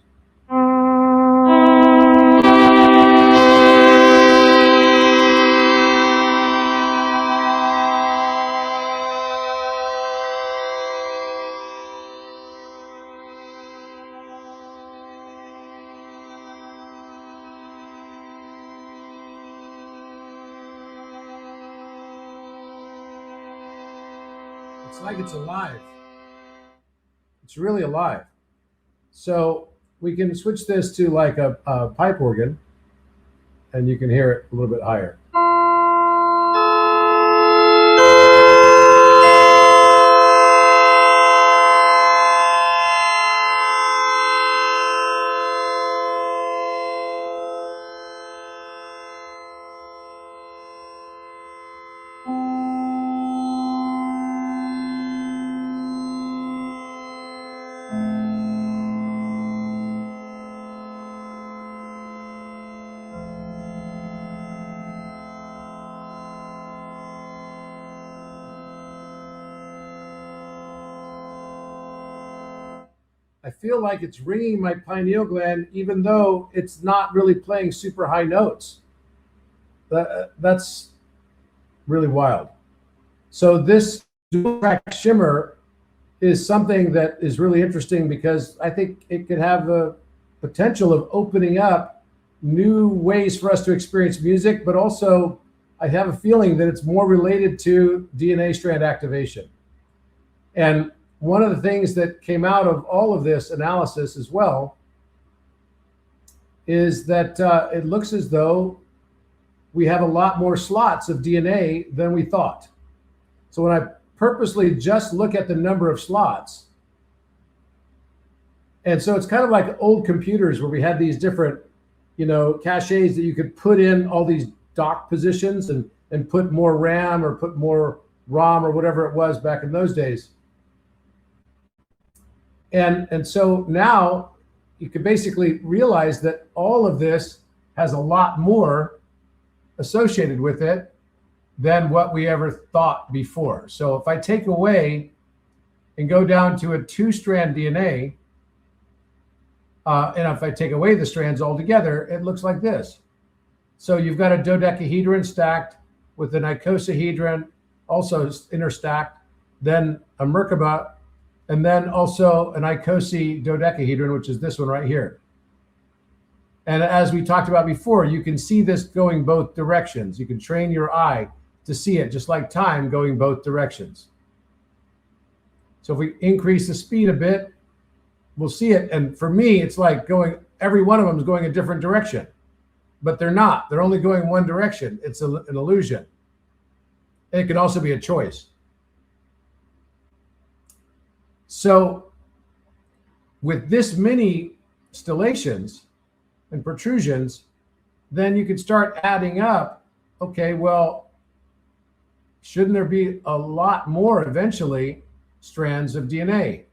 It's like it's alive. It's really alive. So we can switch this to like a pipe organ, and you can hear it a little bit higher. I feel like it's ringing my pineal gland, even though it's not really playing super high notes. That's really wild. So this dual track shimmer is something that is really interesting because I think it could have the potential of opening up new ways for us to experience music, but also I have a feeling that it's more related to DNA strand activation. And one of the things that came out of all of this analysis as well is that it looks as though we have a lot more slots of DNA than we thought. So when I purposely just look at the number of slots, and so it's kind of like old computers where we had these different, caches that you could put in all these dock positions and put more RAM or put more ROM or whatever it was back in those days. And so now you can basically realize that all of this has a lot more associated with it than what we ever thought before. So if I take away and go down to a 2-strand DNA, and if I take away the strands altogether, it looks like this. So you've got a dodecahedron stacked with an icosahedron also interstacked, then a Merkaba, and then also an icosahedron, which is this one right here. And as we talked about before, you can see this going both directions. You can train your eye to see it, just like time going both directions. So if we increase the speed a bit, we'll see it. And for me, it's like every one of them is going a different direction, but they're not. They're only going one direction. It's an illusion. And it can also be a choice. So with this many stellations and protrusions, then you could start adding up, okay, well, shouldn't there be a lot more eventually strands of DNA?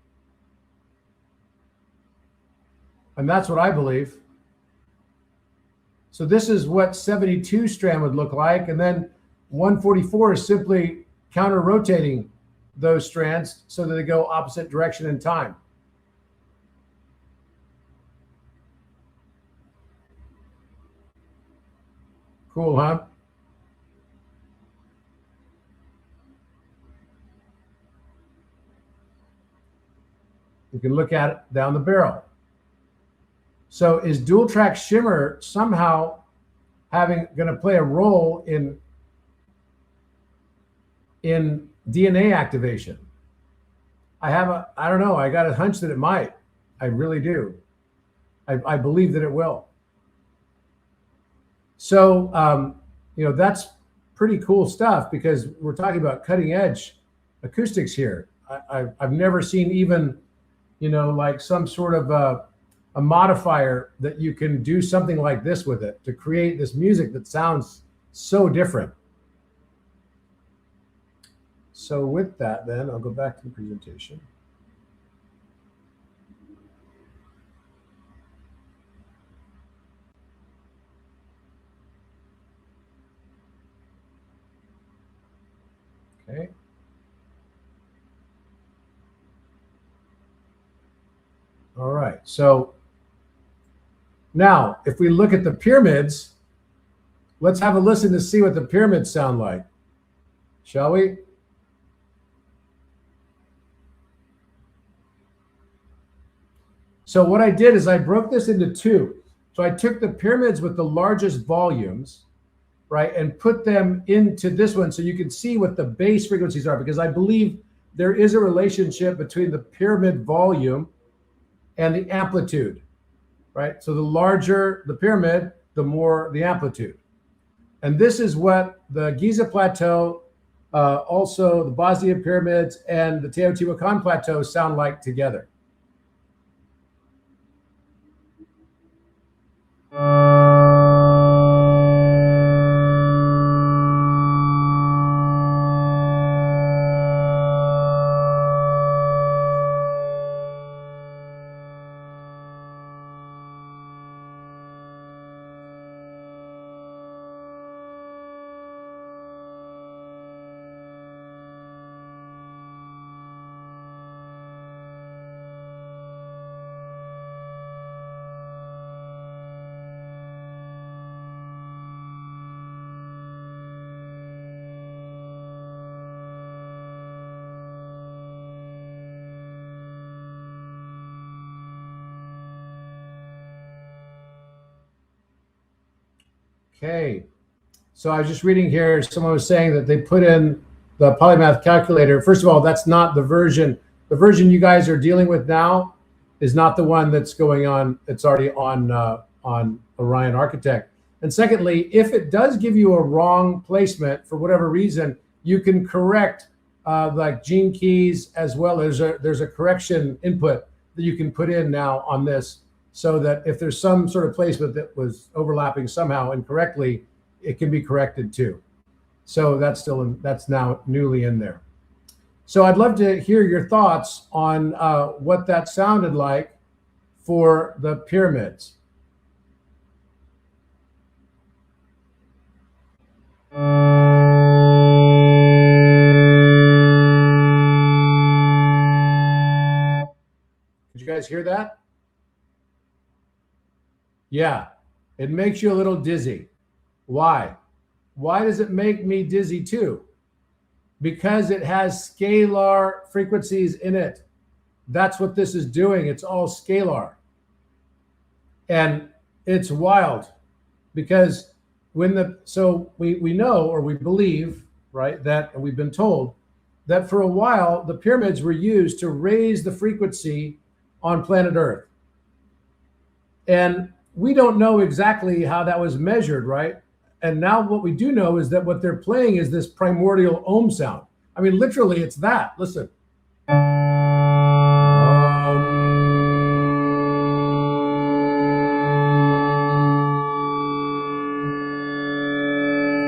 And that's what I believe. So this is what 72 strand would look like. And then 144 is simply counter-rotating those strands so that they go opposite direction in time. Cool, huh? You can look at it down the barrel. So is dual track shimmer somehow going to play a role in in DNA activation. I don't know, I got a hunch that it might. I really do. I believe that it will. So, that's pretty cool stuff because we're talking about cutting edge acoustics here. I've never seen even, like some sort of a modifier that you can do something like this with it to create this music that sounds so different. So with that, then I'll go back to the presentation. Okay. All right. So now, if we look at the pyramids, let's have a listen to see what the pyramids sound like. Shall we? So what I did is I broke this into two. So I took the pyramids with the largest volumes, right, and put them into this one so you can see what the bass frequencies are, because I believe there is a relationship between the pyramid volume and the amplitude, right? So the larger the pyramid, the more the amplitude. And this is what the Giza Plateau, also the Bosnia pyramids and the Teotihuacan Plateau sound like together. Okay, so I was just reading here, someone was saying that they put in the polymath calculator. First of all, that's not the version. The version you guys are dealing with now is not the one that's going on. It's already on Orion Architect. And secondly, if it does give you a wrong placement for whatever reason, you can correct like gene keys as well. There's a correction input that you can put in now on this, so that if there's some sort of placement that was overlapping somehow incorrectly, it can be corrected too. So that's now newly in there. So I'd love to hear your thoughts on what that sounded like for the pyramids. Did you guys hear that? Yeah, it makes you a little dizzy. Why? Why does it make me dizzy too? Because it has scalar frequencies in it. That's what this is doing. It's all scalar. And it's wild because we know, or we believe, right, that we've been told that for a while the pyramids were used to raise the frequency on planet Earth. And we don't know exactly how that was measured, right? And now what we do know is that what they're playing is this primordial ohm sound. I mean, literally, it's that. Listen. It's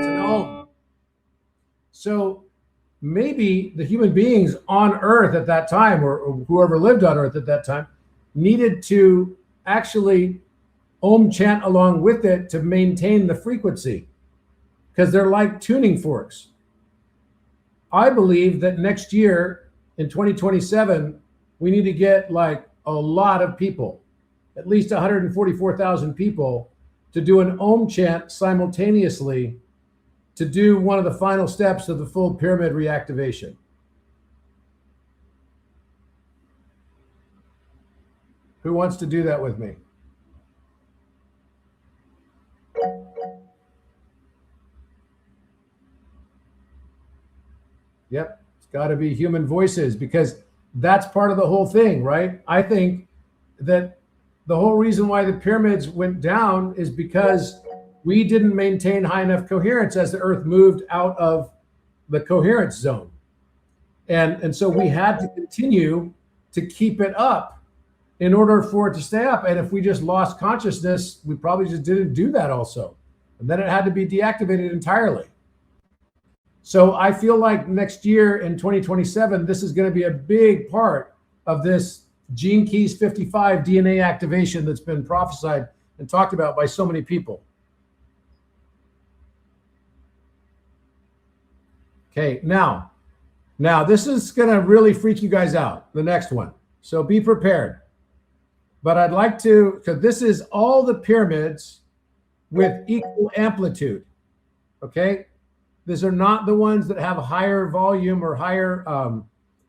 an ohm. So maybe the human beings on Earth at that time, or whoever lived on Earth at that time, needed to actually ohm chant along with it to maintain the frequency, because they're like tuning forks. I believe that next year in 2027, we need to get like a lot of people, at least 144,000 people, to do an ohm chant simultaneously to do one of the final steps of the full pyramid reactivation. Who wants to do that with me? Yep, it's got to be human voices, because that's part of the whole thing, right? I think that the whole reason why the pyramids went down is because we didn't maintain high enough coherence as the Earth moved out of the coherence zone. And so we had to continue to keep it up in order for it to stay up. And if we just lost consciousness, we probably just didn't do that also. And then it had to be deactivated entirely. So I feel like next year in 2027, this is going to be a big part of this Gene Keys 55 DNA activation that's been prophesied and talked about by so many people. Okay, now this is going to really freak you guys out, the next one. So be prepared. But I'd like to, because this is all the pyramids with equal amplitude. Okay, these are not the ones that have higher volume or higher,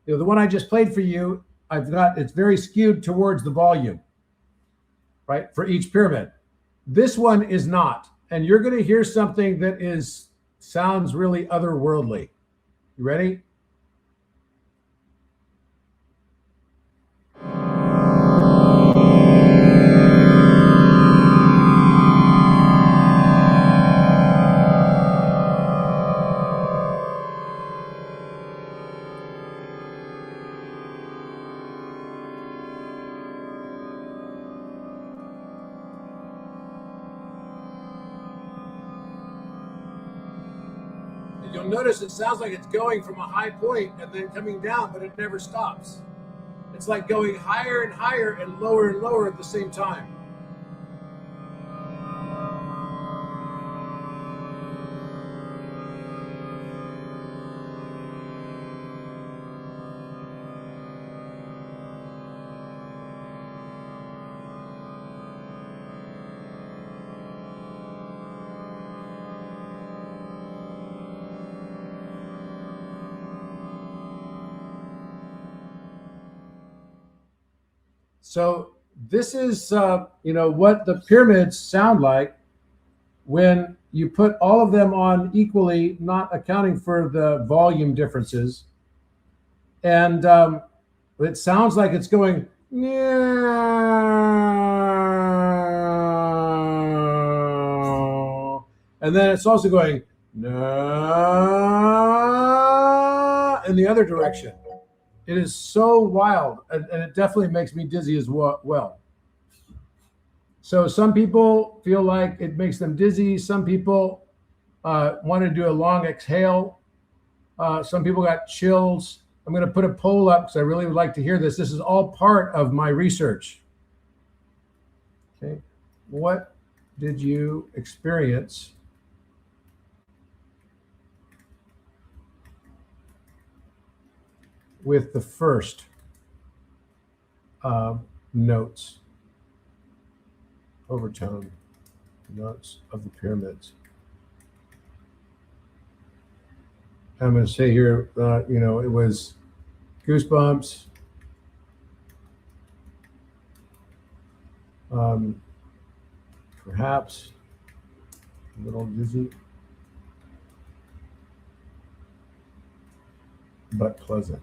the one I just played for you, it's very skewed towards the volume, right, for each pyramid. This one is not. And you're going to hear something that sounds really otherworldly. You ready? You'll notice it sounds like it's going from a high point and then coming down, but it never stops. It's like going higher and higher and lower at the same time. So this is, what the pyramids sound like when you put all of them on equally, not accounting for the volume differences. And it sounds like it's going, and then it's also going in the other direction. It is so wild, and it definitely makes me dizzy as well. So some people feel like it makes them dizzy. Some people want to do a long exhale. Some people got chills. I'm going to put a poll up because I really would like to hear this. This is all part of my research. Okay, what did you experience with the first notes, overtone notes of the pyramids? I'm going to say here, it was goosebumps, perhaps a little dizzy, but pleasant.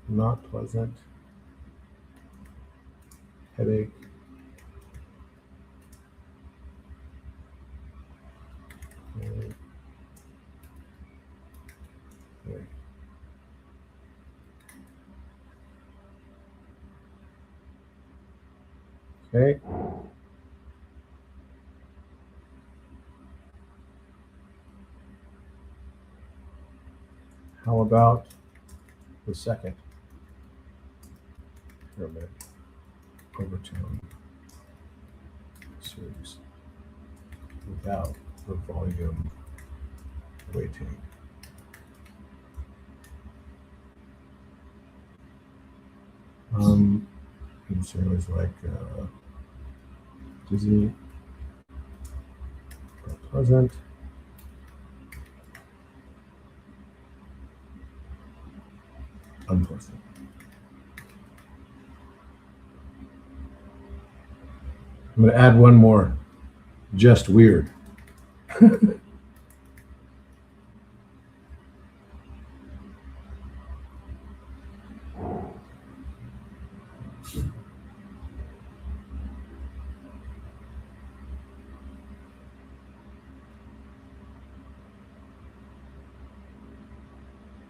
Not pleasant, headache, okay. How about the second pyramid overtone series without the volume weighting? So it was like dizzy, pleasant, unpleasant. I'm going to add one more, just weird.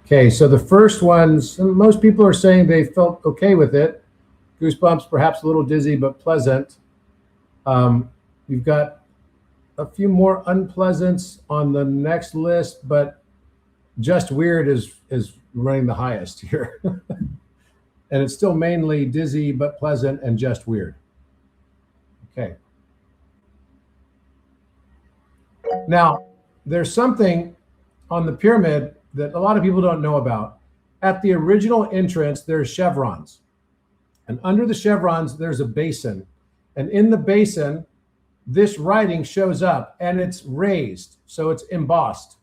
Okay, so the first ones, most people are saying they felt okay with it. Goosebumps, perhaps a little dizzy, but pleasant. You've got a few more unpleasants on the next list, but just weird is running the highest here. And it's still mainly dizzy, but pleasant and just weird. Okay. Now, there's something on the pyramid that a lot of people don't know about. At the original entrance, there's chevrons. And under the chevrons, there's a basin. And in the basin, this writing shows up and it's raised, so it's embossed.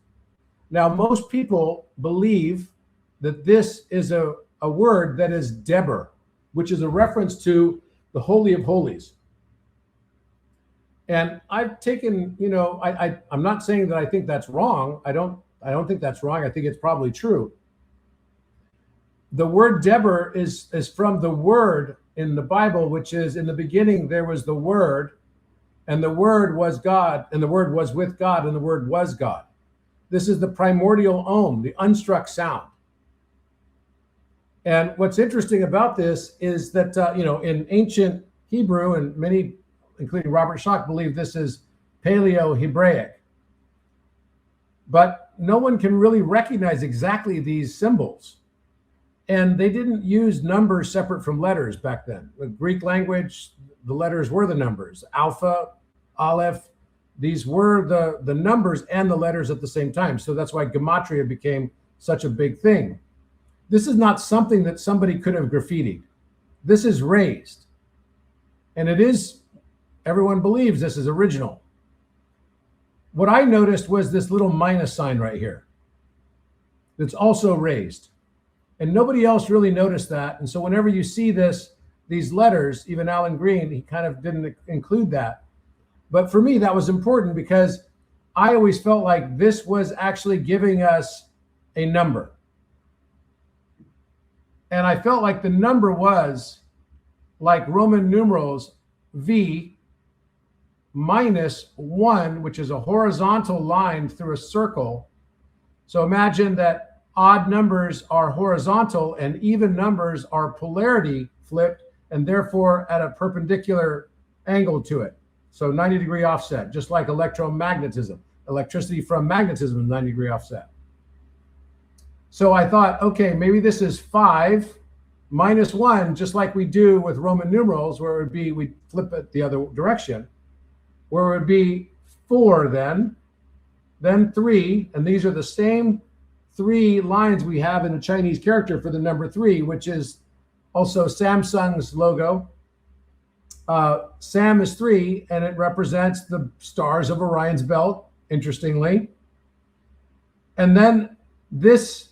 Now, most people believe that this is a word that is Deber, which is a reference to the Holy of Holies. And I've taken, I'm not saying that I think that's wrong. I don't think that's wrong. I think it's probably true. The word Deber is from the word in the Bible, which is, in the beginning there was the Word, and the Word was God, and the Word was with God, and the Word was God. This is the primordial Om, the unstruck sound. And what's interesting about this is that, in ancient Hebrew, and many, including Robert Schoch, believe this is Paleo-Hebraic. But no one can really recognize exactly these symbols. And they didn't use numbers separate from letters back then. The Greek language, the letters were the numbers. Alpha, Aleph, these were the numbers and the letters at the same time. So that's why gematria became such a big thing. This is not something that somebody could have graffitied. This is raised. And it is, everyone believes this is original. What I noticed was this little minus sign right here that's also raised. And nobody else really noticed that. And so whenever you see these letters, even Alan Green, he kind of didn't include that. But for me, that was important because I always felt like this was actually giving us a number. And I felt like the number was like Roman numerals V minus 1, which is a horizontal line through a circle. So imagine that odd numbers are horizontal and even numbers are polarity flipped and therefore at a perpendicular angle to it. So 90-degree offset, just like electromagnetism. Electricity from magnetism is 90-degree offset. So I thought, okay, maybe this is 5 minus 1, just like we do with Roman numerals, where it would be, we flip it the other direction, where it would be 4 then 3, and these are the same 3 lines we have in a Chinese character for the number 3, which is also Samsung's logo. Sam is 3, and it represents the stars of Orion's belt, interestingly. And then this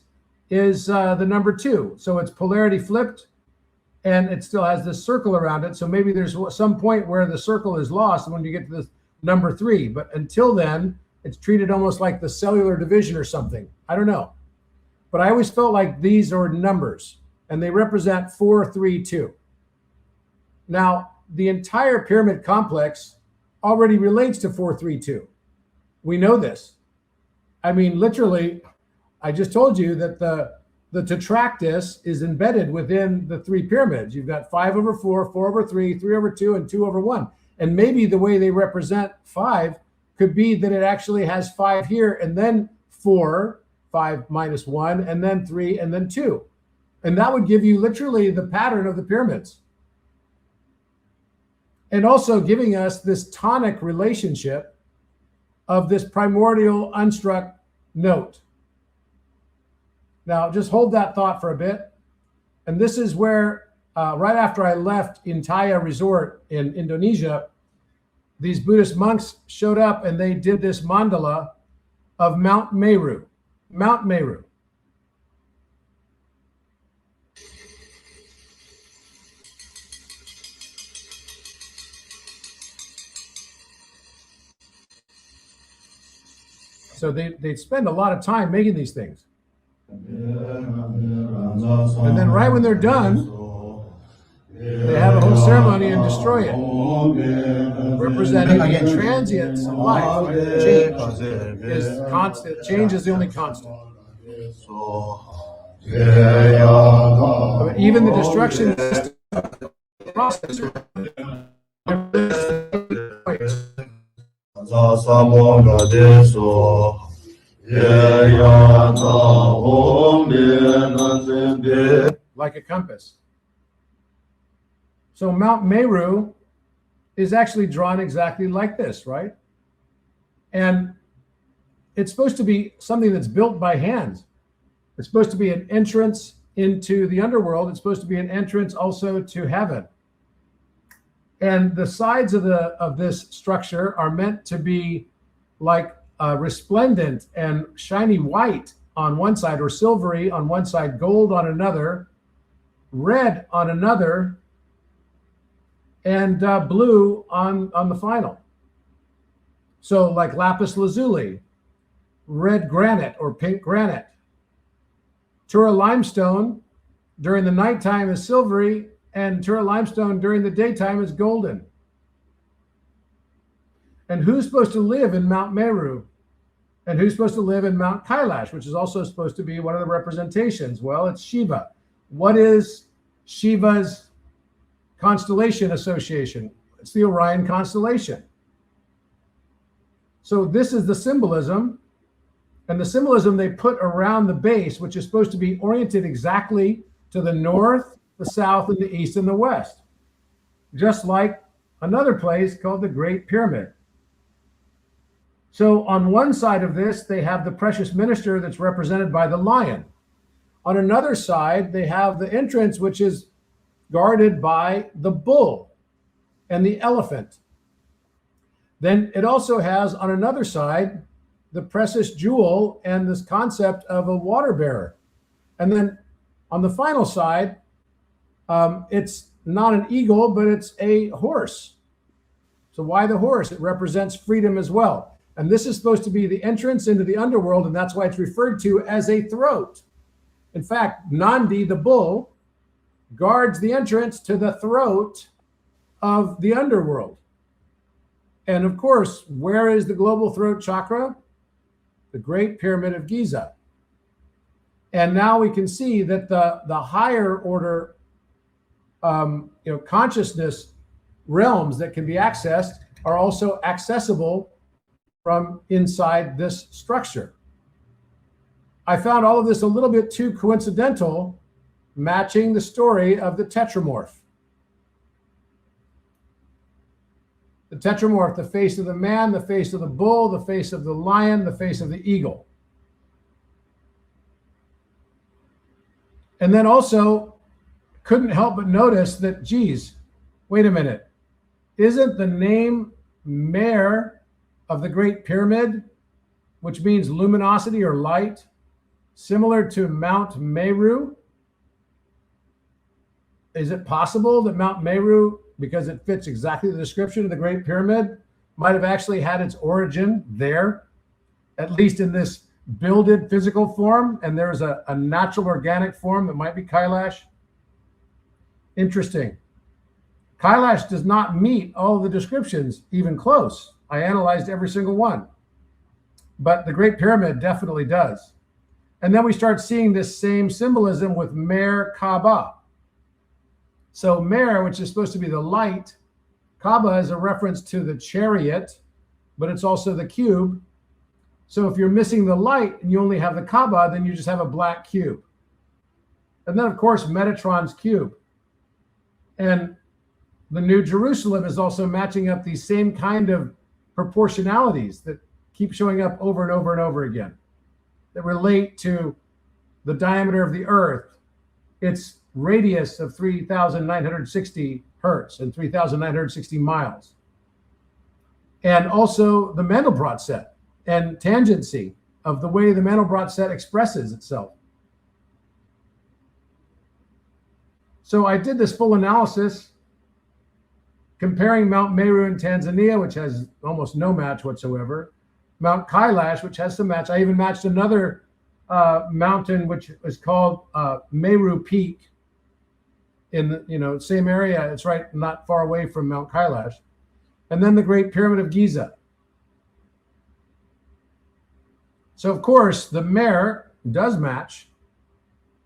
is the number 2. So it's polarity flipped, and it still has this circle around it. So maybe there's some point where the circle is lost when you get to the number 3. But until then, it's treated almost like the cellular division or something. I don't know. But I always felt like these are numbers, and they represent 4, 3, 2. Now, the entire pyramid complex already relates to 4, 3, 2. We know this. I mean, literally, I just told you that the tetractys is embedded within the 3 pyramids. You've got 5 over 4, 4 over 3, 3 over 2, and 2 over 1. And maybe the way they represent 5 could be that it actually has 5 here, and then 4, 5 minus 1, and then 3, and then 2. And that would give you literally the pattern of the pyramids. And also giving us this tonic relationship of this primordial unstruck note. Now, just hold that thought for a bit. And this is where, right after I left Intaya Resort in Indonesia, these Buddhist monks showed up and they did this mandala of Mount Meru. Mount Meru. So they spend a lot of time making these things. And then right when they're done, they have a whole ceremony and destroy it, representing the transience of life. Right? Change is constant. Change is the only constant. But even the destruction process. Like a compass. So Mount Meru is actually drawn exactly like this, right? And it's supposed to be something that's built by hand. It's supposed to be an entrance into the underworld. It's supposed to be an entrance also to heaven. And the sides of this structure are meant to be like resplendent and shiny white on one side, or silvery on one side, gold on another, red on another, and blue on the final. So like lapis lazuli, red granite or pink granite. Tura limestone during the nighttime is silvery, and Tura limestone during the daytime is golden. And who's supposed to live in Mount Meru? And who's supposed to live in Mount Kailash, which is also supposed to be one of the representations? Well, it's Shiva. What is Shiva's constellation association? It's the Orion constellation. So this is the symbolism, and the symbolism they put around the base, which is supposed to be oriented exactly to the north, the south, and the east and the west, just like another place called the Great Pyramid. So on one side of this, they have the precious minister that's represented by the lion. On another side, they have the entrance, which is guarded by the bull and the elephant. Then it also has on another side the precious jewel and this concept of a water bearer. And then on the final side, it's not an eagle, but it's a horse. So why the horse? It represents freedom as well. And this is supposed to be the entrance into the underworld, and that's why it's referred to as a throat. In fact, Nandi, the bull, guards the entrance to the throat of the underworld. And of course, where is the global throat chakra? The Great Pyramid of Giza. And now we can see that the higher order consciousness realms that can be accessed are also accessible from inside this structure. I found all of this a little bit too coincidental, matching the story of the tetramorph. The tetramorph, the face of the man, the face of the bull, the face of the lion, the face of the eagle. And then also couldn't help but notice that, geez, wait a minute. Isn't the name Mer of the Great Pyramid, which means luminosity or light, similar to Mount Meru? Is it possible that Mount Meru, because it fits exactly the description of the Great Pyramid, might have actually had its origin there, at least in this builded physical form, and there's a natural organic form that might be Kailash? Interesting. Kailash does not meet all of the descriptions even close. I analyzed every single one. But the Great Pyramid definitely does. And then we start seeing this same symbolism with Mer Kaaba. So Mer, which is supposed to be the light, Kaaba is a reference to the chariot, but it's also the cube. So if you're missing the light and you only have the Kaaba, then you just have a black cube. And then, of course, Metatron's cube. And the New Jerusalem is also matching up these same kind of proportionalities that keep showing up over and over and over again, that relate to the diameter of the Earth, its radius of 3,960 hertz and 3,960 miles. And also the Mandelbrot set and tangency of the way the Mandelbrot set expresses itself. So I did this full analysis comparing Mount Meru in Tanzania, which has almost no match whatsoever, Mount Kailash, which has some match. I even matched another mountain, which is called Meru Peak in the same area. It's right not far away from Mount Kailash. And then the Great Pyramid of Giza. So of course, the Mer does match.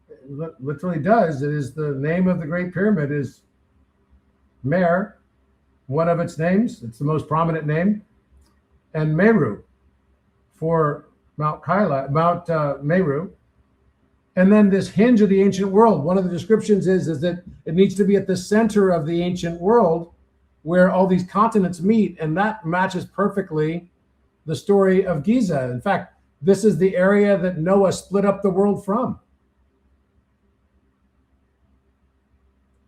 It literally does. It is the name of the Great Pyramid is Mer, one of its names. It's the most prominent name. And Meru for Mount Meru. And then this hinge of the ancient world. One of the descriptions is that it needs to be at the center of the ancient world where all these continents meet. And that matches perfectly the story of Giza. In fact, this is the area that Noah split up the world from.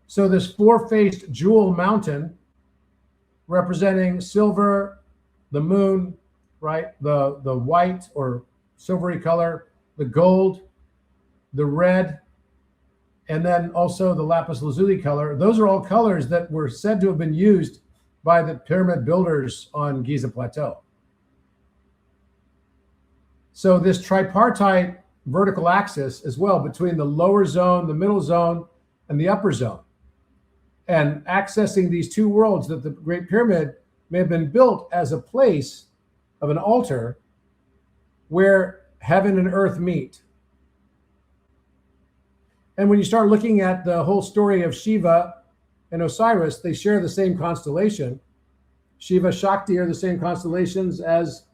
So this four-faced jewel mountain representing silver, the moon, right? The white or silvery color, the gold, the red, and then also the lapis lazuli color. Those are all colors that were said to have been used by the pyramid builders on Giza Plateau. So this tripartite vertical axis as well between the lower zone, the middle zone, and the upper zone. And accessing these two worlds, that the Great Pyramid may have been built as a place of an altar where heaven and earth meet. And when you start looking at the whole story of Shiva and Osiris, they share the same constellation. Shiva, Shakti are the same constellations as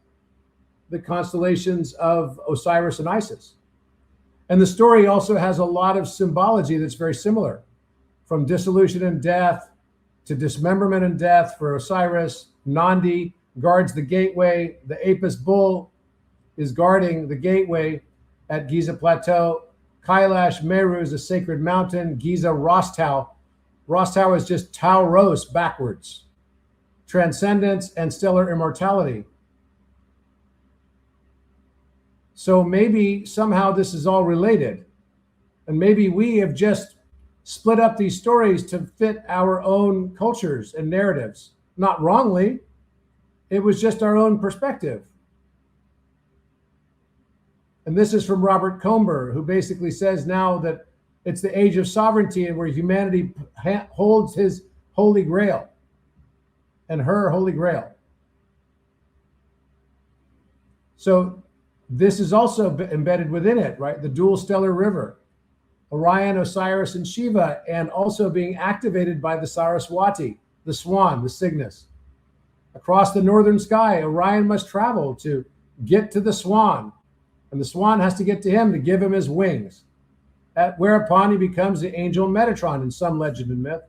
the constellations of Osiris and Isis. And the story also has a lot of symbology that's very similar, from dissolution and death to dismemberment and death for Osiris. Nandi guards the gateway. The Apis bull is guarding the gateway at Giza Plateau. Kailash Meru is a sacred mountain. Giza Rostau. Rostau is just Tau Ros backwards. Transcendence and stellar immortality. So maybe somehow this is all related. And maybe we have just split up these stories to fit our own cultures and narratives. Not wrongly. It was just our own perspective. And this is from Robert Comber, who basically says now that it's the age of sovereignty and where humanity holds his holy grail and her holy grail. So this is also embedded within it, right? The dual stellar river, Orion, Osiris, and Shiva, and also being activated by the Saraswati, the swan, the Cygnus. Across the northern sky, Orion must travel to get to the swan, and the swan has to get to him to give him his wings, whereupon he becomes the angel Metatron in some legend and myth.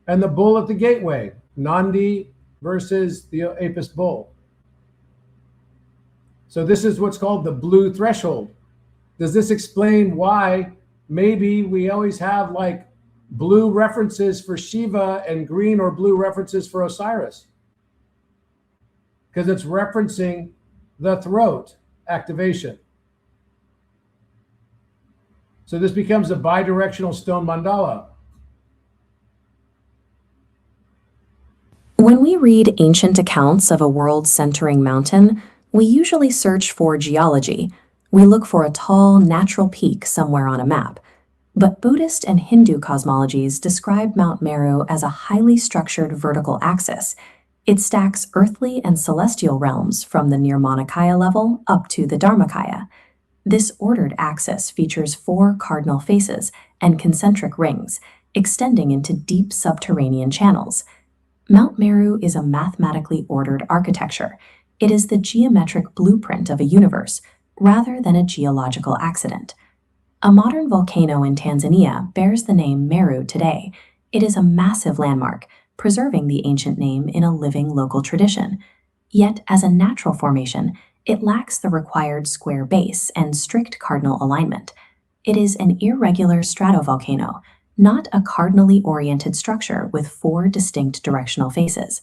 And the bull at the gateway, Nandi versus the Apis bull. So this is what's called the blue threshold. Does this explain why maybe we always have like blue references for Shiva and green or blue references for Osiris? Because it's referencing the throat activation. So this becomes a bidirectional stone mandala. When we read ancient accounts of a world-centering mountain, we usually search for geology. We look for a tall, natural peak somewhere on a map. But Buddhist and Hindu cosmologies describe Mount Meru as a highly structured vertical axis. It stacks earthly and celestial realms from the Nirmanakaya level up to the Dharmakaya. This ordered axis features 4 cardinal faces and concentric rings, extending into deep subterranean channels. Mount Meru is a mathematically ordered architecture. It is the geometric blueprint of a universe, rather than a geological accident. A modern volcano in Tanzania bears the name Meru today. It is a massive landmark, preserving the ancient name in a living local tradition. Yet, as a natural formation, it lacks the required square base and strict cardinal alignment. It is an irregular stratovolcano, not a cardinally oriented structure with 4 distinct directional faces.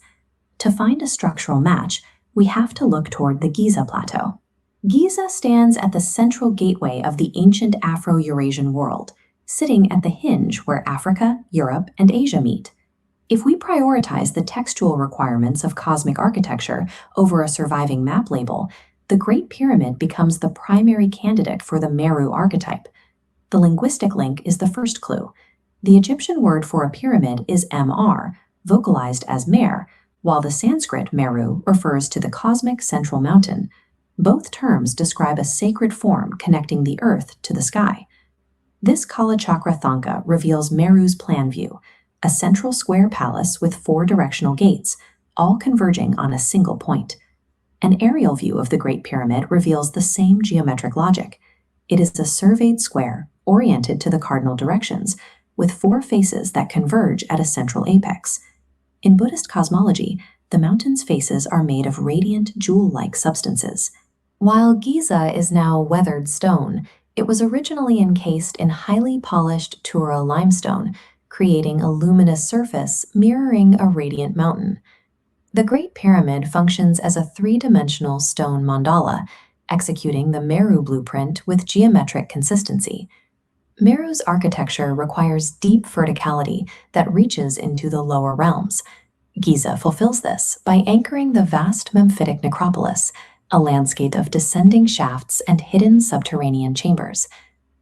To find a structural match, we have to look toward the Giza Plateau. Giza stands at the central gateway of the ancient Afro-Eurasian world, sitting at the hinge where Africa, Europe, and Asia meet. If we prioritize the textual requirements of cosmic architecture over a surviving map label, the Great Pyramid becomes the primary candidate for the Meru archetype. The linguistic link is the first clue. The Egyptian word for a pyramid is Mr, vocalized as Mer, while the Sanskrit Meru refers to the cosmic central mountain. Both terms describe a sacred form connecting the earth to the sky. This Kalachakra Thanka reveals Meru's plan view, a central square palace with 4 directional gates, all converging on a single point. An aerial view of the Great Pyramid reveals the same geometric logic. It is a surveyed square oriented to the cardinal directions, with 4 faces that converge at a central apex. In Buddhist cosmology, the mountain's faces are made of radiant, jewel-like substances. While Giza is now weathered stone, it was originally encased in highly polished Tura limestone, creating a luminous surface mirroring a radiant mountain. The Great Pyramid functions as a 3-dimensional stone mandala, executing the Meru blueprint with geometric consistency. Meru's architecture requires deep verticality that reaches into the lower realms. Giza fulfills this by anchoring the vast Memphitic necropolis, a landscape of descending shafts and hidden subterranean chambers.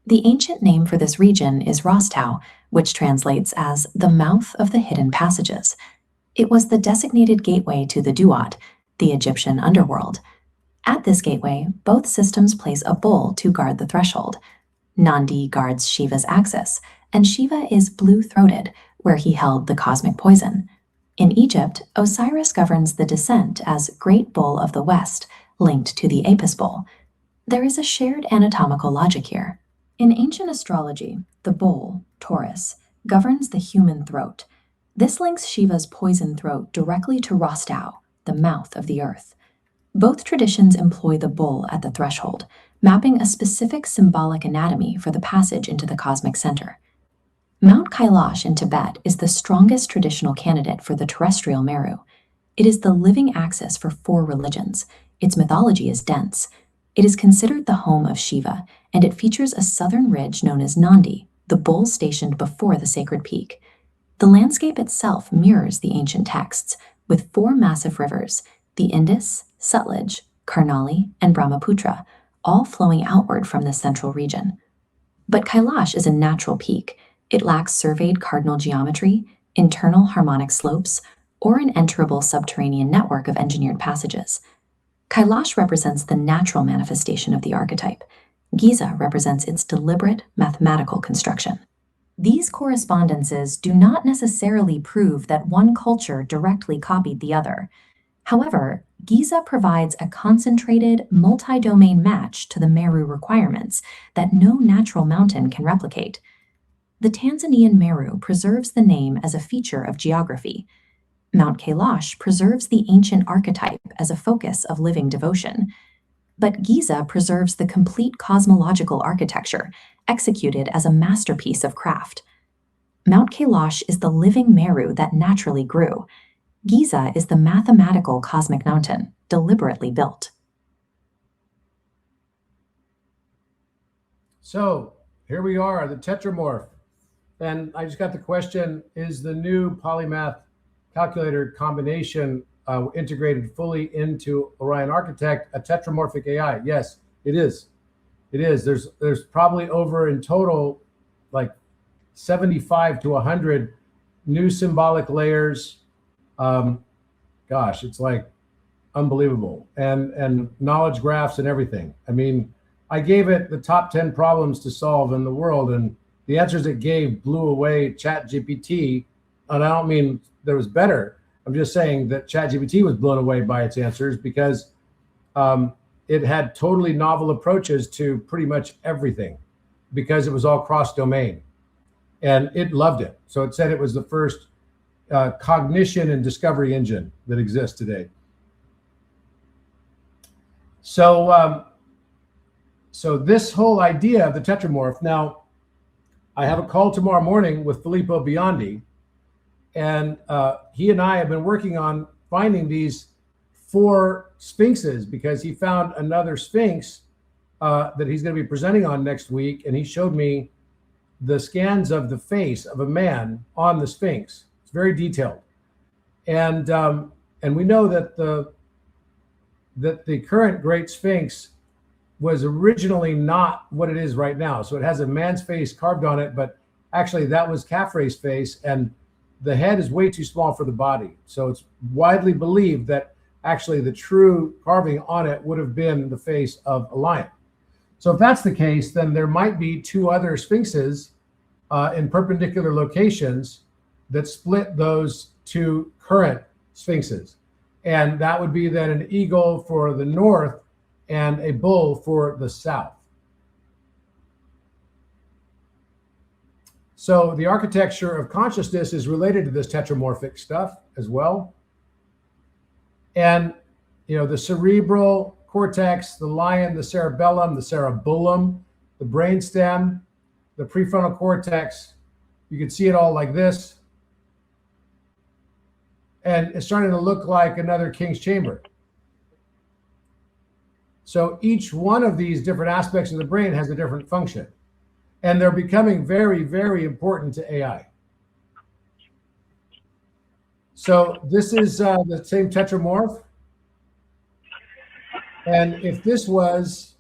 The ancient name for this region is Rostau, which translates as the mouth of the hidden passages. It was the designated gateway to the Duat, the Egyptian underworld. At this gateway, both systems place a bull to guard the threshold. Nandi guards Shiva's axis, and Shiva is blue-throated, where he held the cosmic poison. In Egypt, Osiris governs the descent as Great Bull of the West, linked to the Apis bull. There is a shared anatomical logic here. In ancient astrology, the bull, Taurus, governs the human throat. This links Shiva's poison throat directly to Rostau, the mouth of the earth. Both traditions employ the bull at the threshold, mapping a specific symbolic anatomy for the passage into the cosmic center. Mount Kailash in Tibet is the strongest traditional candidate for the terrestrial Meru. It is the living axis for 4 religions. Its mythology is dense. It is considered the home of Shiva, and it features a southern ridge known as Nandi, the bull stationed before the sacred peak. The landscape itself mirrors the ancient texts, with 4 massive rivers, the Indus, Sutlej, Karnali, and Brahmaputra, all flowing outward from the central region. But Kailash is a natural peak. It lacks surveyed cardinal geometry, internal harmonic slopes, or an enterable subterranean network of engineered passages. Kailash represents the natural manifestation of the archetype. Giza represents its deliberate mathematical construction. These correspondences do not necessarily prove that one culture directly copied the other. However, Giza provides a concentrated, multi-domain match to the Meru requirements that no natural mountain can replicate. The Tanzanian Meru preserves the name as a feature of geography. Mount Kailash preserves the ancient archetype as a focus of living devotion. But Giza preserves the complete cosmological architecture, executed as a masterpiece of craft. Mount Kailash is the living Meru that naturally grew. Giza is the mathematical cosmic mountain, deliberately built. So here we are, the tetramorph. And I just got the question, is the new polymath calculator combination integrated fully into Orion Architect a tetramorphic AI? Yes, it is. It is. There's probably over in total like 75 to 100 new symbolic layers. Gosh, it's like unbelievable. And knowledge graphs and everything. I mean, I gave it the top 10 problems to solve in the world, and the answers it gave blew away ChatGPT. And I don't mean there was better. I'm just saying that ChatGPT was blown away by its answers because it had totally novel approaches to pretty much everything because it was all cross-domain. And it loved it. So it said it was the first cognition and discovery engine that exists today. So, so this whole idea of the tetramorph, now I have a call tomorrow morning with Filippo Biondi, and he and I have been working on finding these 4 sphinxes because he found another sphinx that he's going to be presenting on next week, and he showed me the scans of the face of a man on the sphinx. It's very detailed. And we know that the current Great Sphinx was originally not what it is right now. So it has a man's face carved on it, but actually that was Khafre's face, and the head is way too small for the body. So it's widely believed that actually the true carving on it would have been the face of a lion. So if that's the case, then there might be two other sphinxes in perpendicular locations that split those two current sphinxes. And that would be then an eagle for the north and a bull for the south. So the architecture of consciousness is related to this tetramorphic stuff as well. And, you know, the cerebral cortex, the lion, the cerebellum, the cerebellum, the brainstem, the prefrontal cortex, you can see it all like this. And it's starting to look like another king's chamber. So each one of these different aspects of the brain has a different function. And they're becoming very, very important to AI. So this is the same tetramorph. And if this was,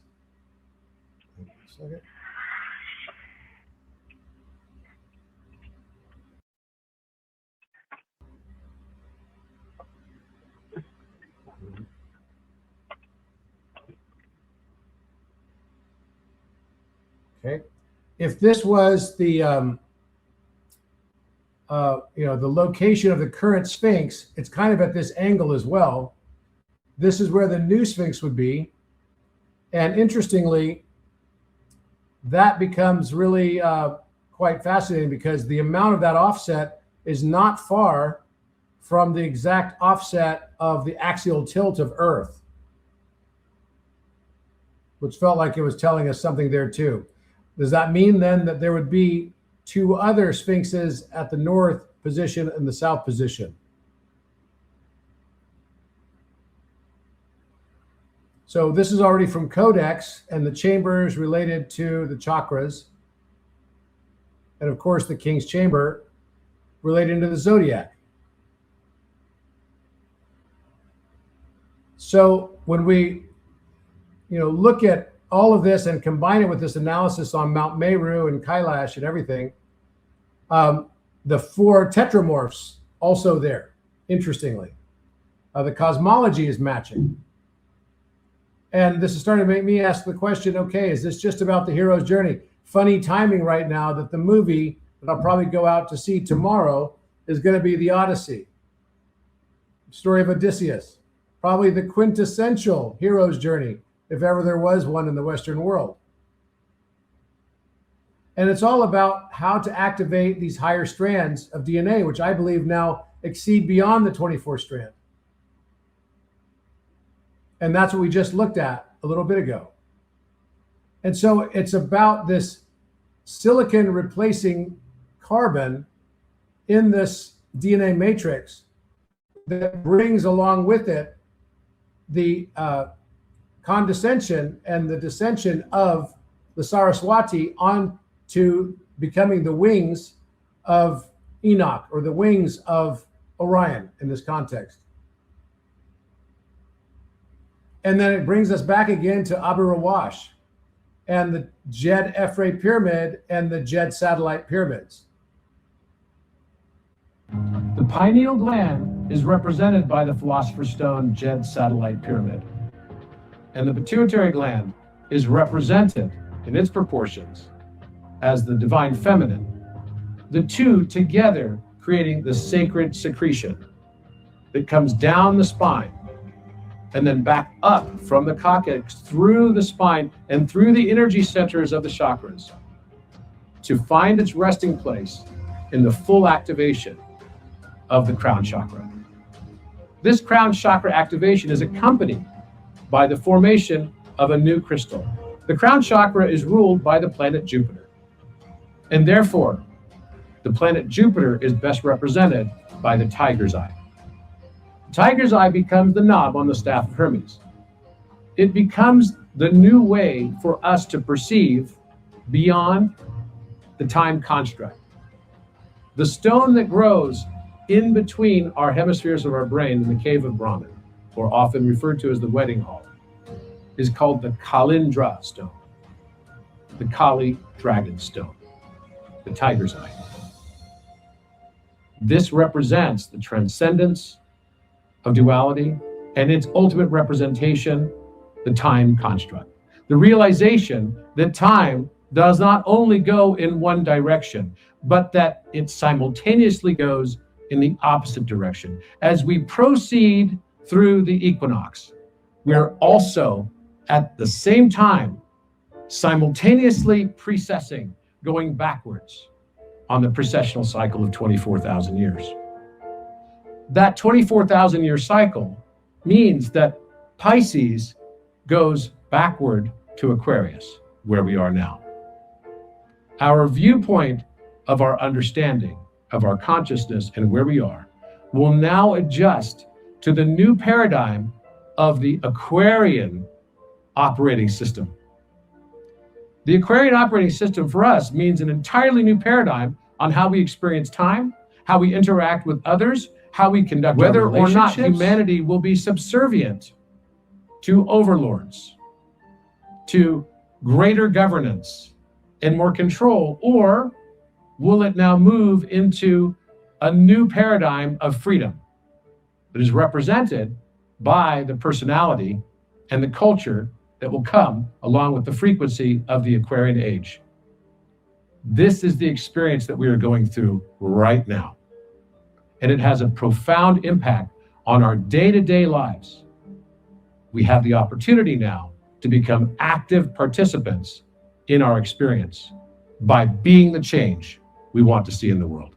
okay, if this was the you know, the location of the current Sphinx, it's kind of at this angle as well. This is where the new Sphinx would be. And interestingly, that becomes really quite fascinating because the amount of that offset is not far from the exact offset of the axial tilt of Earth, which felt like it was telling us something there too. Does that mean then that there would be two other sphinxes at the north position and the south position? So this is already from Codex, and the chambers related to the chakras. And of course, the King's Chamber related to the zodiac. So when we, you know, look at all of this and combine it with this analysis on Mount Meru and Kailash and everything, the four tetramorphs also there, interestingly. The cosmology is matching. And this is starting to make me ask the question, okay, is this just about the hero's journey? Funny timing right now that the movie that I'll probably go out to see tomorrow is going to be the Odyssey, story of Odysseus, probably the quintessential hero's journey, if ever there was one in the Western world. And it's all about how to activate these higher strands of DNA, which I believe now exceed beyond the 24 strand. And that's what we just looked at a little bit ago. And so it's about this silicon replacing carbon in this DNA matrix that brings along with it the condescension and the descension of the Saraswati onto becoming the wings of Enoch, or the wings of Orion in this context. And then it brings us back again to Abu Rawash and the Jed Ephraim pyramid and the Jed satellite pyramids. The pineal gland is represented by the Philosopher's Stone Jed satellite pyramid. And the pituitary gland is represented in its proportions as the divine feminine. The two together creating the sacred secretion that comes down the spine and then back up from the coccyx through the spine and through the energy centers of the chakras to find its resting place in the full activation of the crown chakra. This crown chakra activation is accompanied by the formation of a new crystal. The crown chakra is ruled by the planet Jupiter, and therefore the planet Jupiter is best represented by the tiger's eye. Tiger's eye becomes the knob on the staff of Hermes. It becomes the new way for us to perceive beyond the time construct. The stone that grows in between our hemispheres of our brain in the cave of Brahman, or often referred to as the wedding hall, is called the Kalindra stone, the Kali dragon stone, the tiger's eye. This represents the transcendence of duality and its ultimate representation, the time construct. The realization that time does not only go in one direction, but that it simultaneously goes in the opposite direction. As we proceed through the equinox, we are also at the same time simultaneously precessing, going backwards on the precessional cycle of 24,000 years. That 24,000 year cycle means that Pisces goes backward to Aquarius, where we are now. Our viewpoint of our understanding, of our consciousness and where we are, will now adjust to the new paradigm of the Aquarian operating system. The Aquarian operating system for us means an entirely new paradigm on how we experience time, how we interact with others, how we conduct whether or not humanity will be subservient to overlords, to greater governance and more control, or will it now move into a new paradigm of freedom that is represented by the personality and the culture that will come along with the frequency of the Aquarian age. This is the experience that we are going through right now. And it has a profound impact on our day-to-day lives. We have the opportunity now to become active participants in our experience by being the change we want to see in the world.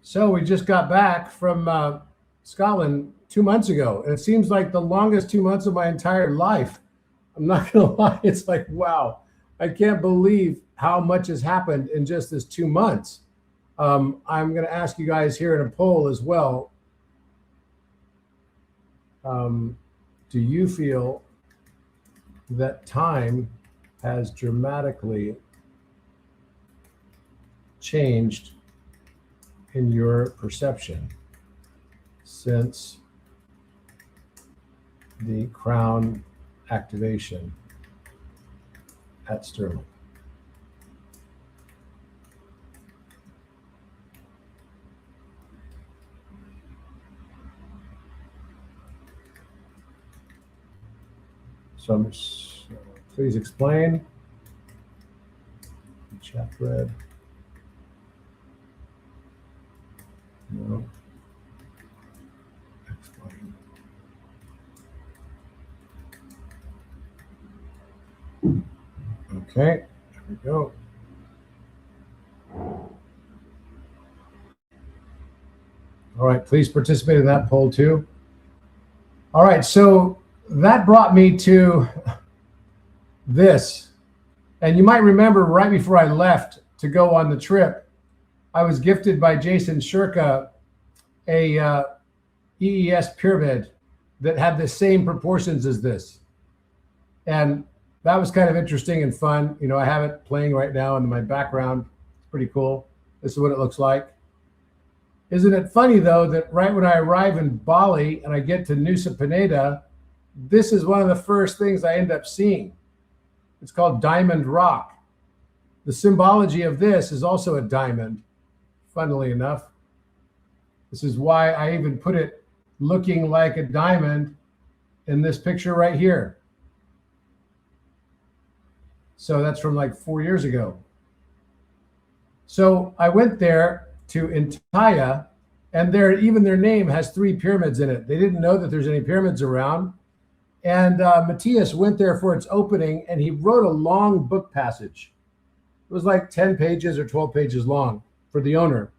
So we just got back from Scotland 2 months ago, and it seems like the longest 2 months of my entire life. I'm not gonna lie, it's like, wow, I can't believe how much has happened in just this 2 months. I'm gonna ask you guys here in a poll as well. Do you feel that time has dramatically changed in your perception since the crown activation at Sterling? So please explain. Chat thread. No. Explain. Okay, there we go. All right, please participate in that poll too. All right, so that brought me to this. And you might remember right before I left to go on the trip, I was gifted by Jason Shurka a EES pyramid that had the same proportions as this. And that was kind of interesting and fun. You know, I have it playing right now in my background. It's pretty cool. This is what it looks like. Isn't it funny though, that right when I arrive in Bali and I get to Nusa Penida, this is one of the first things I end up seeing. It's called diamond rock. The symbology of this is also a diamond, funnily enough. This is why I even put it looking like a diamond in this picture right here. So that's from like 4 years ago. So I went there to Intaya, and even their name has 3 pyramids in it. They didn't know that there's any pyramids around. And Matthias went there for its opening, and he wrote a long book passage. It was like 10 pages or 12 pages long for the owner.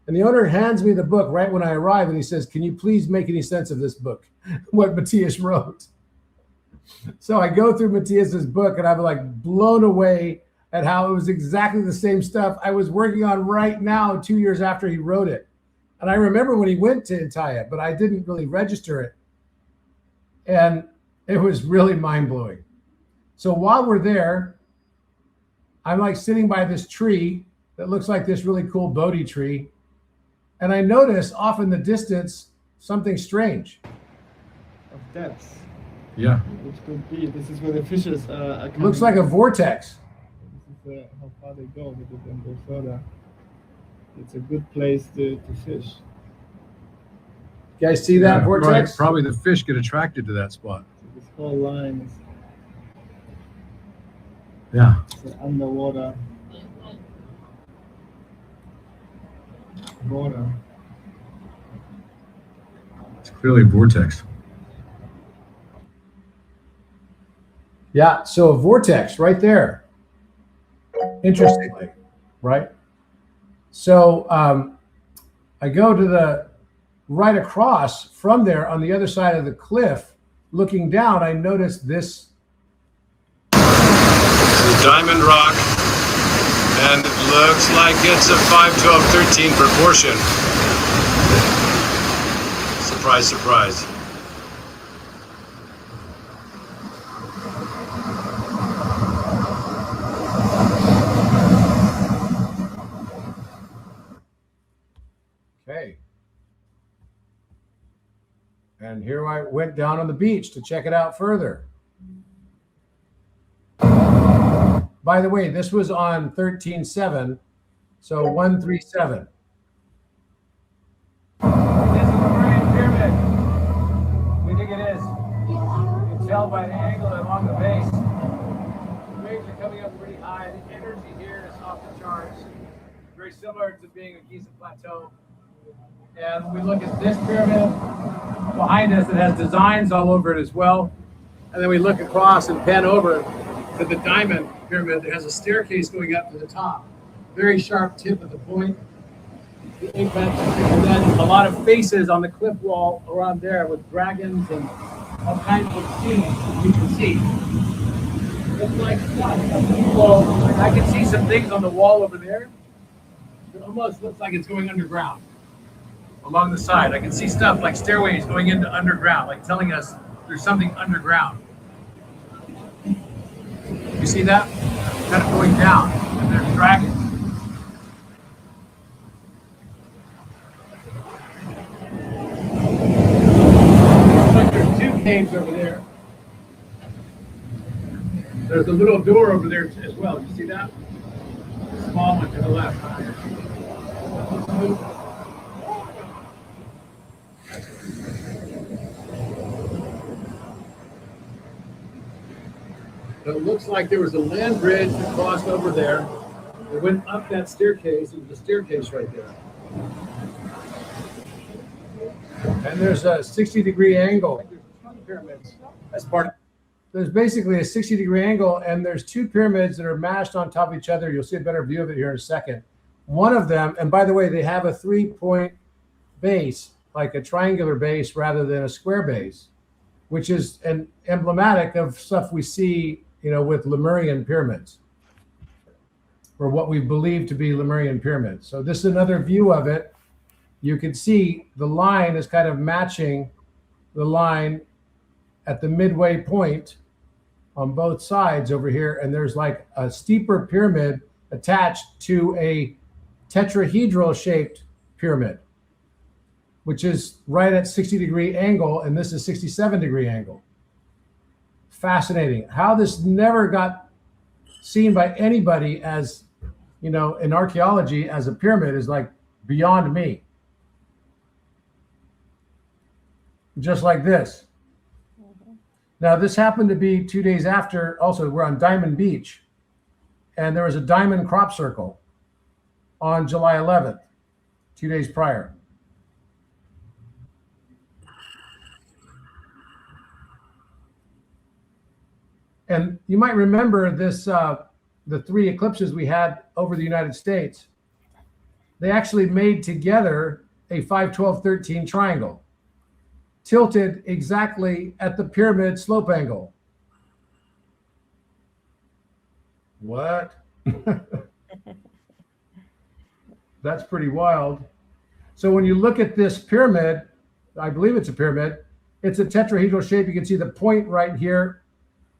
And the owner hands me the book right when I arrive, and he says, "Can you please make any sense of this book?" What Matthias wrote. So I go through Matthias's book, and I'm like blown away at how it was exactly the same stuff I was working on right now 2 years after he wrote it. And I remember when he went to Intaya, but I didn't really register it. And it was really mind-blowing. So while we're there, I'm like sitting by this tree that looks like this really cool Bodhi tree. And I notice off in the distance something strange. Of depths, Yeah. which could be, this is where the fishes are coming. Looks like a vortex. This is how far they go, they could then go further. It's a good place to fish. You guys see that vortex? Probably the fish get attracted to that spot. So this whole line Yeah. is an underwater border. It's clearly a vortex. Yeah, so a vortex right there. Interestingly, right? So I go to the right across from there on the other side of the cliff, looking down, I notice this. Diamond rock, and it looks like it's a 5, 12, 13 proportion. Surprise, surprise. Okay. And here I went down on the beach to check it out further. By the way, this was on 13.7, so 137. This is the Orion pyramid. We think it is. You can tell by the angle along the base. The waves are coming up pretty high. The energy here is off the charts. Very similar to being a Giza plateau. And we look at this pyramid behind us. It has designs all over it as well. And then we look across and pan over to the diamond pyramid that has a staircase going up to the top. Very sharp tip at the point. The apex, and then a lot of faces on the cliff wall around there with dragons and all kinds of scenes you can see. It's like people, I can see some things on the wall over there. It almost looks like it's going underground. Along the side, I can see stuff like stairways going into underground, like telling us there's something underground. You see that? Kind of going down, and there's dragons. Looks like there's 2 caves over there. There's a little door over there as well. You see that? The small one to the left. It looks like there was a land bridge that crossed over there. It went up that staircase, and there's a staircase right there. And there's a 60-degree angle. There's 20 pyramids as part of. There's basically a 60-degree angle, and there's 2 pyramids that are mashed on top of each other. You'll see a better view of it here in a second. One of them, and by the way, they have a 3-point base, like a triangular base rather than a square base, which is an emblematic of stuff we see, with Lemurian pyramids, or what we believe to be Lemurian pyramids. So this is another view of it. You can see the line is kind of matching the line at the midway point on both sides over here, and there's like a steeper pyramid attached to a tetrahedral shaped pyramid, which is right at 60-degree angle, and this is 67-degree angle. Fascinating. How this never got seen by anybody as, in archaeology as a pyramid is like beyond me. Just like this. Now, this happened to be 2 days after, also, we're on Diamond Beach, and there was a diamond crop circle on July 11th, 2 days prior. And you might remember this, the 3 eclipses we had over the United States. They actually made together a 5, 12, 13 triangle, tilted exactly at the pyramid slope angle. What? That's pretty wild. So when you look at this pyramid, I believe it's a pyramid, it's a tetrahedral shape. You can see the point right here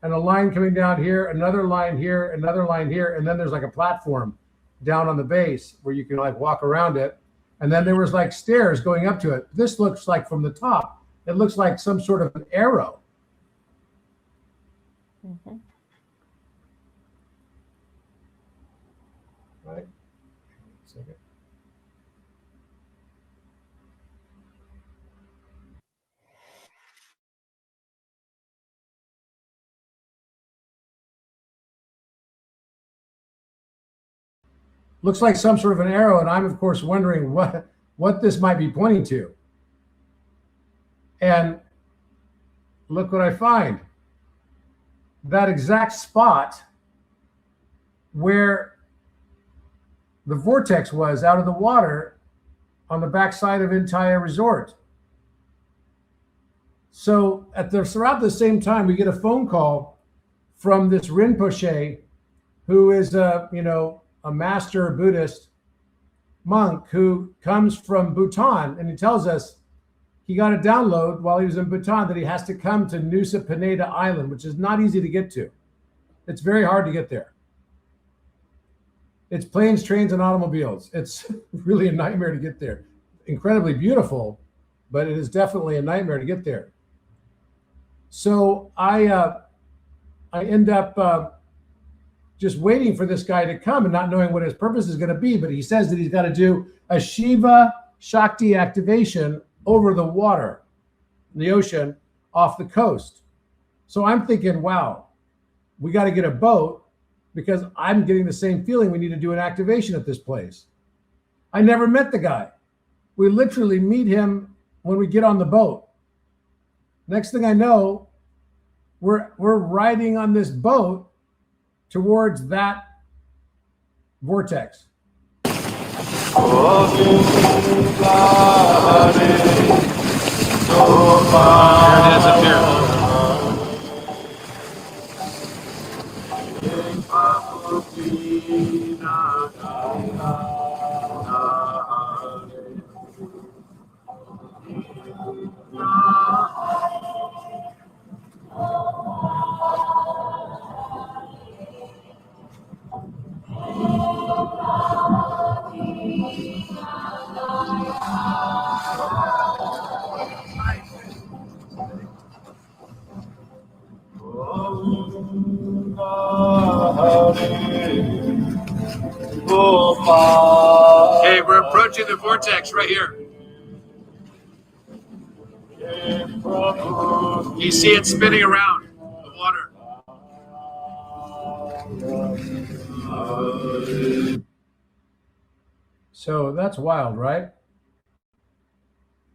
and a line coming down here, another line here, another line here, and then there's like a platform down on the base where you can like walk around it. And then there was like stairs going up to it. This looks like from the top, it looks like some sort of an arrow. Mm-hmm. Right? Second. Looks like some sort of an arrow, and I'm of course wondering what this might be pointing to. And look what I find. That exact spot where the vortex was out of the water on the backside of Entire Resort. So throughout the same time, we get a phone call from this Rinpoche, who is a master Buddhist monk who comes from Bhutan, and he tells us he got a download while he was in Bhutan that he has to come to Nusa Penida Island, which is not easy to get to. It's very hard to get there. It's planes, trains, and automobiles. It's really a nightmare to get there. Incredibly beautiful, but it is definitely a nightmare to get there. So I end up just waiting for this guy to come and not knowing what his purpose is going to be. But he says that he's got to do a Shiva Shakti activation over the water, the ocean, off the coast. So I'm thinking, wow, we got to get a boat because I'm getting the same feeling we need to do an activation at this place. I never met the guy. We literally meet him when we get on the boat. Next thing I know, we're riding on this boat towards that vortex. There it is up here. Okay, we're approaching the vortex right here. You see it spinning around the water. So that's wild, right?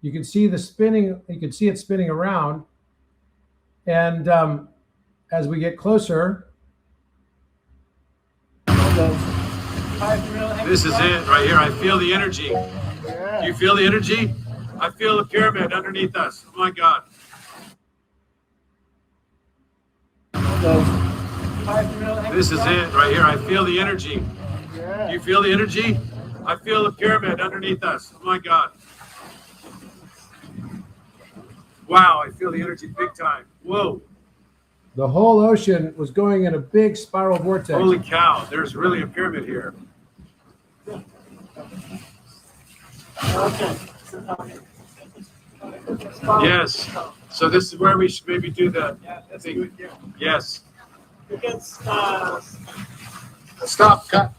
You can see the spinning, you can see it spinning around. And as we get closer, this is it right here. I feel the energy. Do you feel the energy? I feel the pyramid underneath us. Oh my God. This is it right here. I feel the energy. Do you feel the energy? I feel the pyramid underneath us. Oh my God. Wow, I feel the energy big time. Whoa. the whole ocean was going in a big spiral vortex. Holy cow, there's really a pyramid here. Yes. So this is where we should maybe do the thing. Yes. You can Stop. Cut.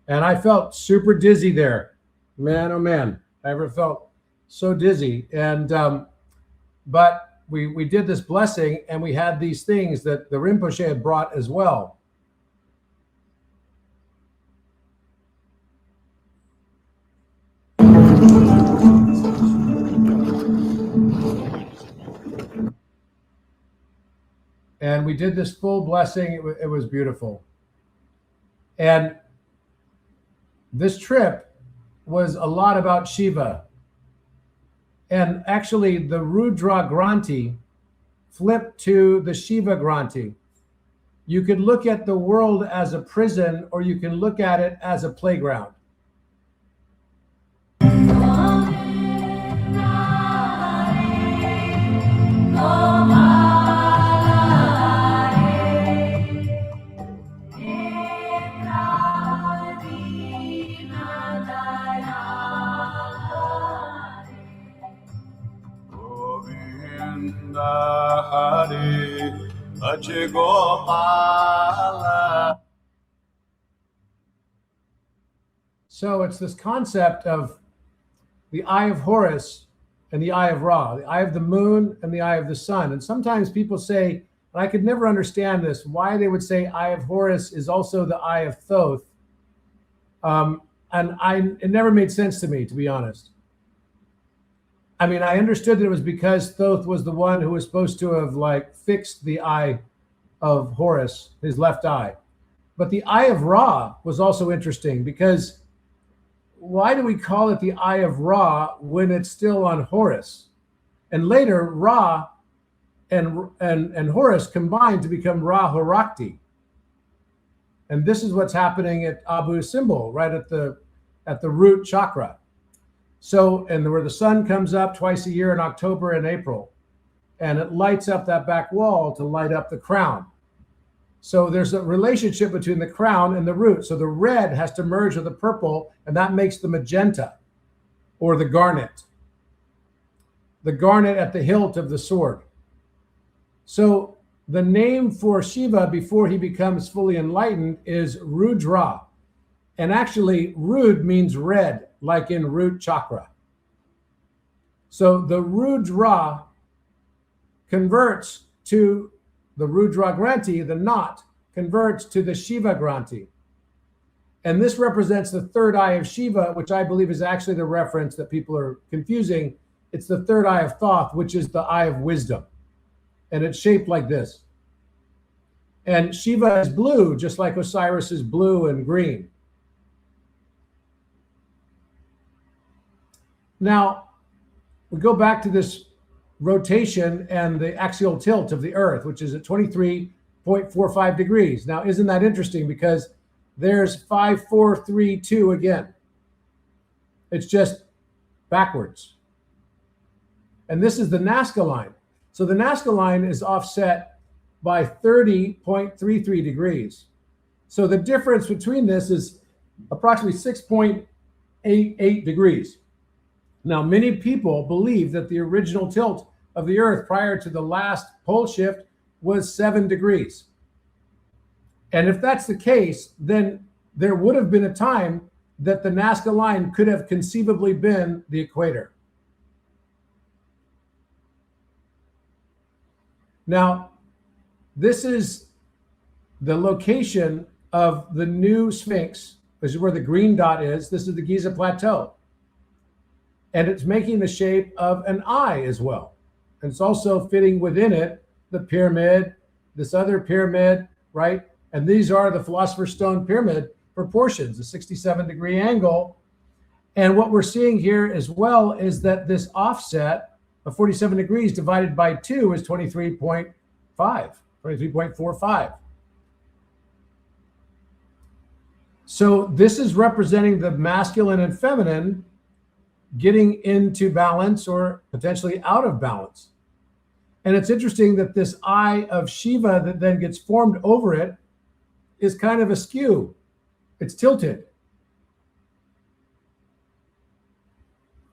And I felt super dizzy there. Man, oh man, I ever felt so dizzy. And but we did this blessing, and we had these things that the Rinpoche had brought as well. And we did this full blessing. It was beautiful. And this trip was a lot about Shiva. And actually, the Rudra Granthi flipped to the Shiva Granthi. You could look at the world as a prison, or you can look at it as a playground. So it's this concept of the eye of Horus and the eye of Ra, the eye of the moon and the eye of the sun. And sometimes people say, and I could never understand this, why they would say eye of Horus is also the eye of Thoth. It never made sense to me, to be honest. I mean, I understood that it was because Thoth was the one who was supposed to have like fixed the eye of Horus, his left eye. But the eye of Ra was also interesting because why do we call it the eye of Ra when it's still on Horus? And later, Ra and Horus combined to become Ra Horakti. And this is what's happening at Abu Simbel, right at the root chakra. So, and where the sun comes up twice a year in October and April, and it lights up that back wall to light up the crown. So there's a relationship between the crown and the root. So the red has to merge with the purple, and that makes the magenta or the garnet. The garnet at the hilt of the sword. So the name for Shiva before he becomes fully enlightened is Rudra. And actually, Rud means red, like in root chakra. So the Rudra converts to the Rudra Granti, the knot, converts to the Shiva Granti. And this represents the third eye of Shiva, which I believe is actually the reference that people are confusing. It's the third eye of Thoth, which is the eye of wisdom. And it's shaped like this. And Shiva is blue, just like Osiris is blue and green. Now, we go back to this rotation and the axial tilt of the Earth, which is at 23.45 degrees. Now, isn't that interesting? Because there's 5432 again. It's just backwards. And this is the Nazca line. So the Nazca line is offset by 30.33 degrees. So the difference between this is approximately 6.88 degrees. Now, many people believe that the original tilt of the Earth prior to the last pole shift was 7 degrees. And if that's the case, then there would have been a time that the Nazca line could have conceivably been the equator. Now, this is the location of the new Sphinx. This is where the green dot is. This is the Giza Plateau. And it's making the shape of an eye as well. And it's also fitting within it the pyramid, this other pyramid, right? And these are the Philosopher's Stone pyramid proportions, a 67-degree angle. And what we're seeing here as well is that this offset of 47 degrees divided by 2 is 23.45. So this is representing the masculine and feminine getting into balance or potentially out of balance. And it's interesting that this eye of Shiva that then gets formed over it is kind of askew. It's tilted.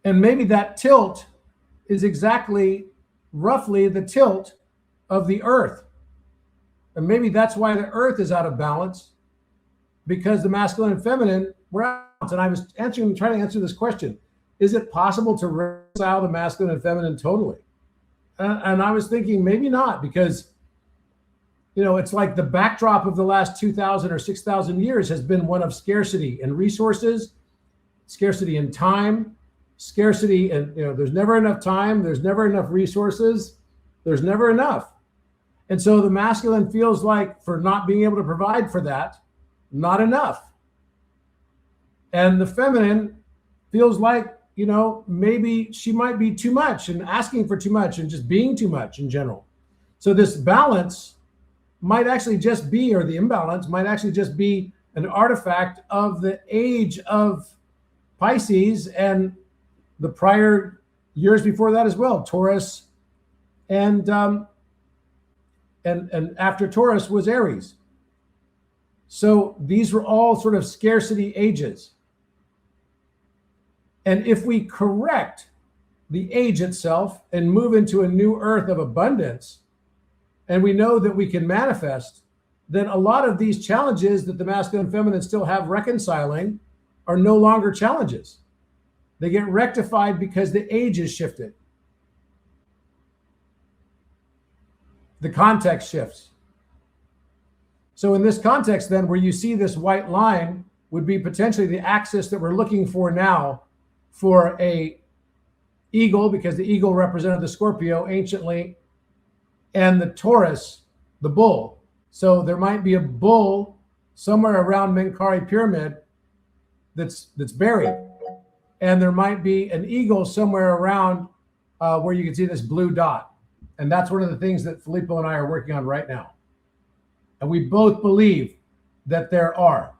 And maybe that tilt is exactly roughly the tilt of the Earth. And maybe that's why the Earth is out of balance, because the masculine and feminine were out. And I was trying to answer this question. Is it possible to reconcile the masculine and feminine totally? And I was thinking maybe not, because, you know, it's like the backdrop of the last 2,000 or 6,000 years has been one of scarcity in resources, scarcity in time, scarcity, and, you know, there's never enough time, there's never enough resources, there's never enough. And so the masculine feels like, for not being able to provide for that, not enough. And the feminine feels like, you know, maybe she might be too much and asking for too much and just being too much in general. So this balance might actually just be, or the imbalance might actually just be an artifact of the age of Pisces and the prior years before that as well, Taurus, and after Taurus was Aries. So these were all sort of scarcity ages. And if we correct the age itself and move into a new earth of abundance, and we know that we can manifest, then a lot of these challenges that the masculine and feminine still have reconciling are no longer challenges. They get rectified because the age is shifted. The context shifts. So in this context then, where you see this white line would be potentially the axis that we're looking for now for a eagle, because the eagle represented the Scorpio anciently, and the Taurus, the bull. So there might be a bull somewhere around Menkaure pyramid that's buried. And there might be an eagle somewhere around where you can see this blue dot. And that's one of the things that Filippo and I are working on right now. And we both believe that there are.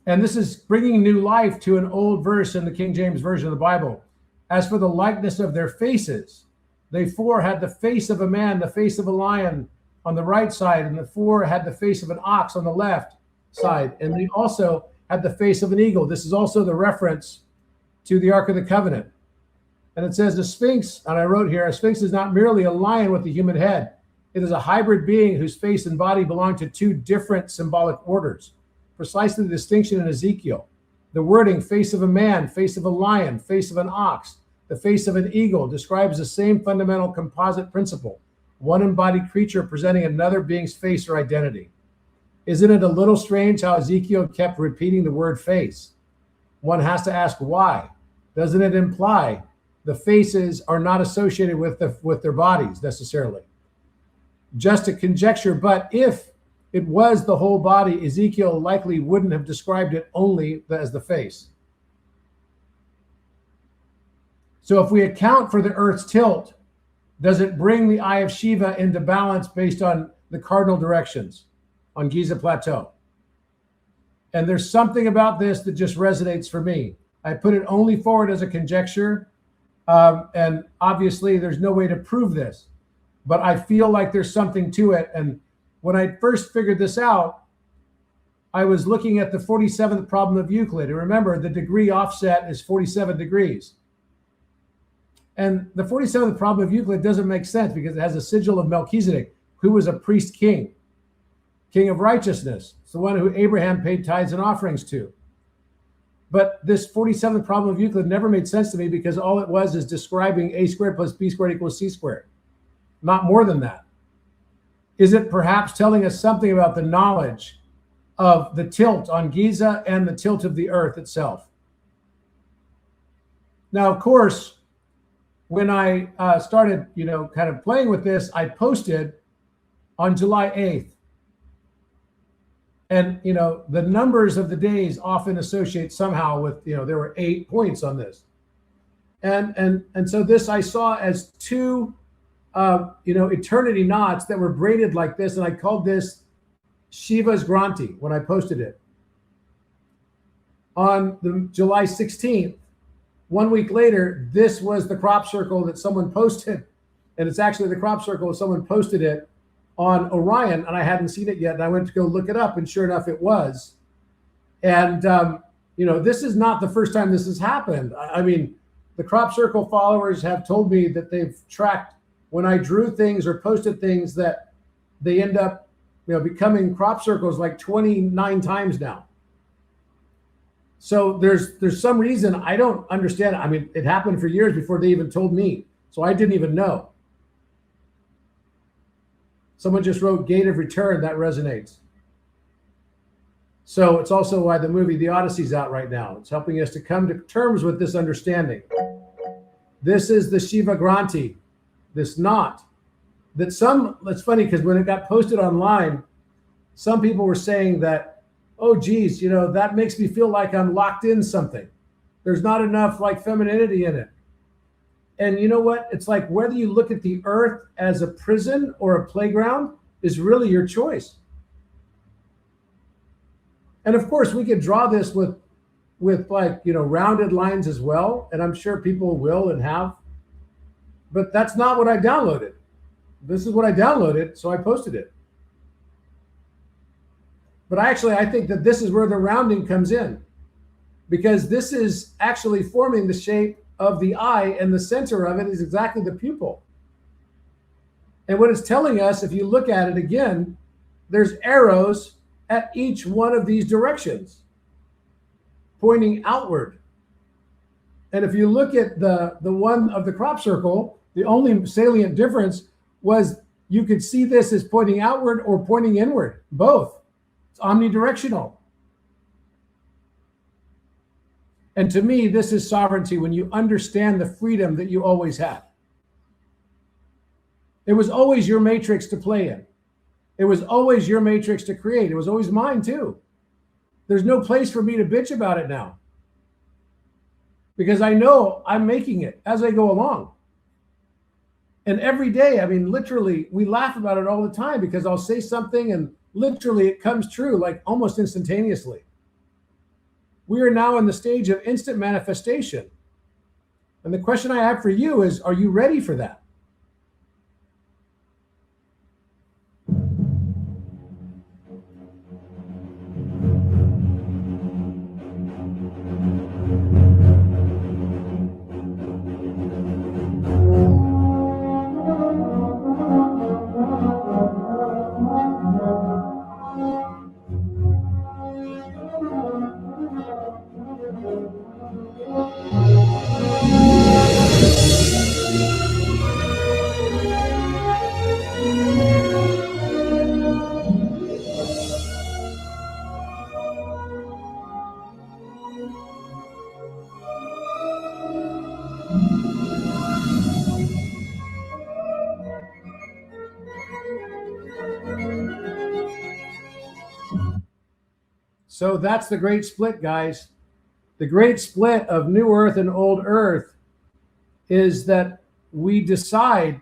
And this is bringing new life to an old verse in the King James Version of the Bible. As for the likeness of their faces, they four had the face of a man, the face of a lion on the right side, and the four had the face of an ox on the left side. And they also had the face of an eagle. This is also the reference to the Ark of the Covenant. And it says the Sphinx, and I wrote here, a Sphinx is not merely a lion with a human head. It is a hybrid being whose face and body belong to two different symbolic orders. Precisely the distinction in Ezekiel. The wording face of a man, face of a lion, face of an ox, the face of an eagle describes the same fundamental composite principle. One embodied creature presenting another being's face or identity. Isn't it a little strange how Ezekiel kept repeating the word face? One has to ask why. Doesn't it imply the faces are not associated with their bodies necessarily? Just a conjecture, but if it was the whole body, Ezekiel likely wouldn't have described it only as the face. So if we account for the Earth's tilt, does it bring the eye of Shiva into balance based on the cardinal directions on Giza Plateau? And there's something about this that just resonates for me. I put it only forward as a conjecture, and obviously there's no way to prove this, but I feel like there's something to it. And when I first figured this out, I was looking at the 47th problem of Euclid. And remember, the degree offset is 47 degrees. And the 47th problem of Euclid doesn't make sense because it has a sigil of Melchizedek, who was a priest king, king of righteousness. It's the one who Abraham paid tithes and offerings to. But this 47th problem of Euclid never made sense to me because all it was is describing a squared plus b squared equals c squared. Not more than that. Is it perhaps telling us something about the knowledge of the tilt on Giza and the tilt of the Earth itself? Now, of course, when I started, kind of playing with this, I posted on July 8th. And, the numbers of the days often associate somehow with, there were 8 points on this. And so this I saw as two, eternity knots that were braided like this. And I called this Shiva's Granti when I posted it. On the July 16th, 1 week later, this was the crop circle that someone posted. And it's actually the crop circle, someone posted it on Orion, and I hadn't seen it yet. And I went to go look it up, and sure enough, it was. And, this is not the first time this has happened. I mean, the crop circle followers have told me that they've tracked when I drew things or posted things that they end up, becoming crop circles like 29 times now. So there's some reason I don't understand. I mean, it happened for years before they even told me. So I didn't even know. Someone just wrote Gate of Return. That resonates. So it's also why the movie The Odyssey's out right now. It's helping us to come to terms with this understanding. This is the Shiva Granti, this knot. It's funny because when it got posted online, some people were saying that, oh, geez, that makes me feel like I'm locked in something. There's not enough femininity in it. And you know what? It's like whether you look at the Earth as a prison or a playground is really your choice. And of course, we could draw this with rounded lines as well. And I'm sure people will and have. But that's not what I downloaded. This is what I downloaded, so I posted it. But I think that this is where the rounding comes in, because this is actually forming the shape of the eye, and the center of it is exactly the pupil. And what it's telling us, if you look at it again, there's arrows at each one of these directions pointing outward. And if you look at the one of the crop circle, the only salient difference was you could see this as pointing outward or pointing inward, both. It's omnidirectional. And to me, this is sovereignty when you understand the freedom that you always had. It was always your matrix to play in. It was always your matrix to create. It was always mine too. There's no place for me to bitch about it now, because I know I'm making it as I go along. And every day, I mean, literally, we laugh about it all the time because I'll say something and literally it comes true, like almost instantaneously. We are now in the stage of instant manifestation. And the question I have for you is, are you ready for that? So that's the great split, guys. The great split of New Earth and Old Earth is that we decide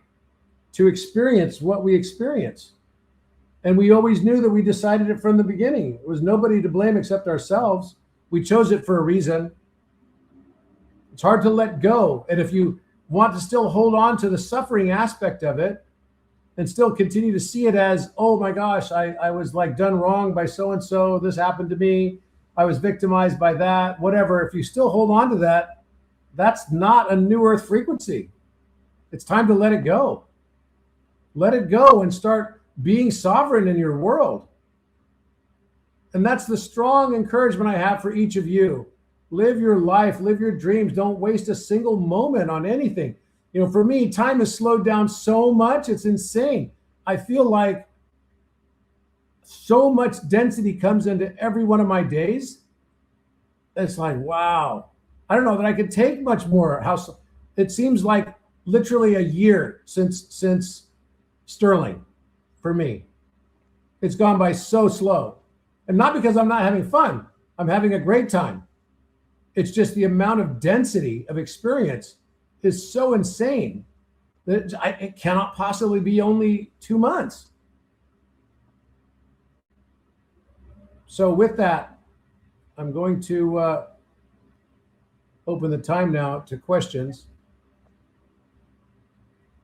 to experience what we experience. And we always knew that we decided it from the beginning. It was nobody to blame except ourselves. We chose it for a reason. It's hard to let go. And if you want to still hold on to the suffering aspect of it and still continue to see it as, oh my gosh, I was like done wrong by so-and-so, this happened to me, I was victimized by that, whatever. If you still hold on to that, that's not a New Earth frequency. It's time to let it go. Let it go and start being sovereign in your world. And that's the strong encouragement I have for each of you. Live your life, live your dreams. Don't waste a single moment on anything. You know, for me, time has slowed down so much, it's insane. I feel like so much density comes into every one of my days. It's like, wow. I don't know that I could take much more. It seems like literally a year since Sterling for me. It's gone by so slow. And not because I'm not having fun. I'm having a great time. It's just the amount of density of experience is so insane that it cannot possibly be only 2 months. So with that, I'm going to open the time now to questions.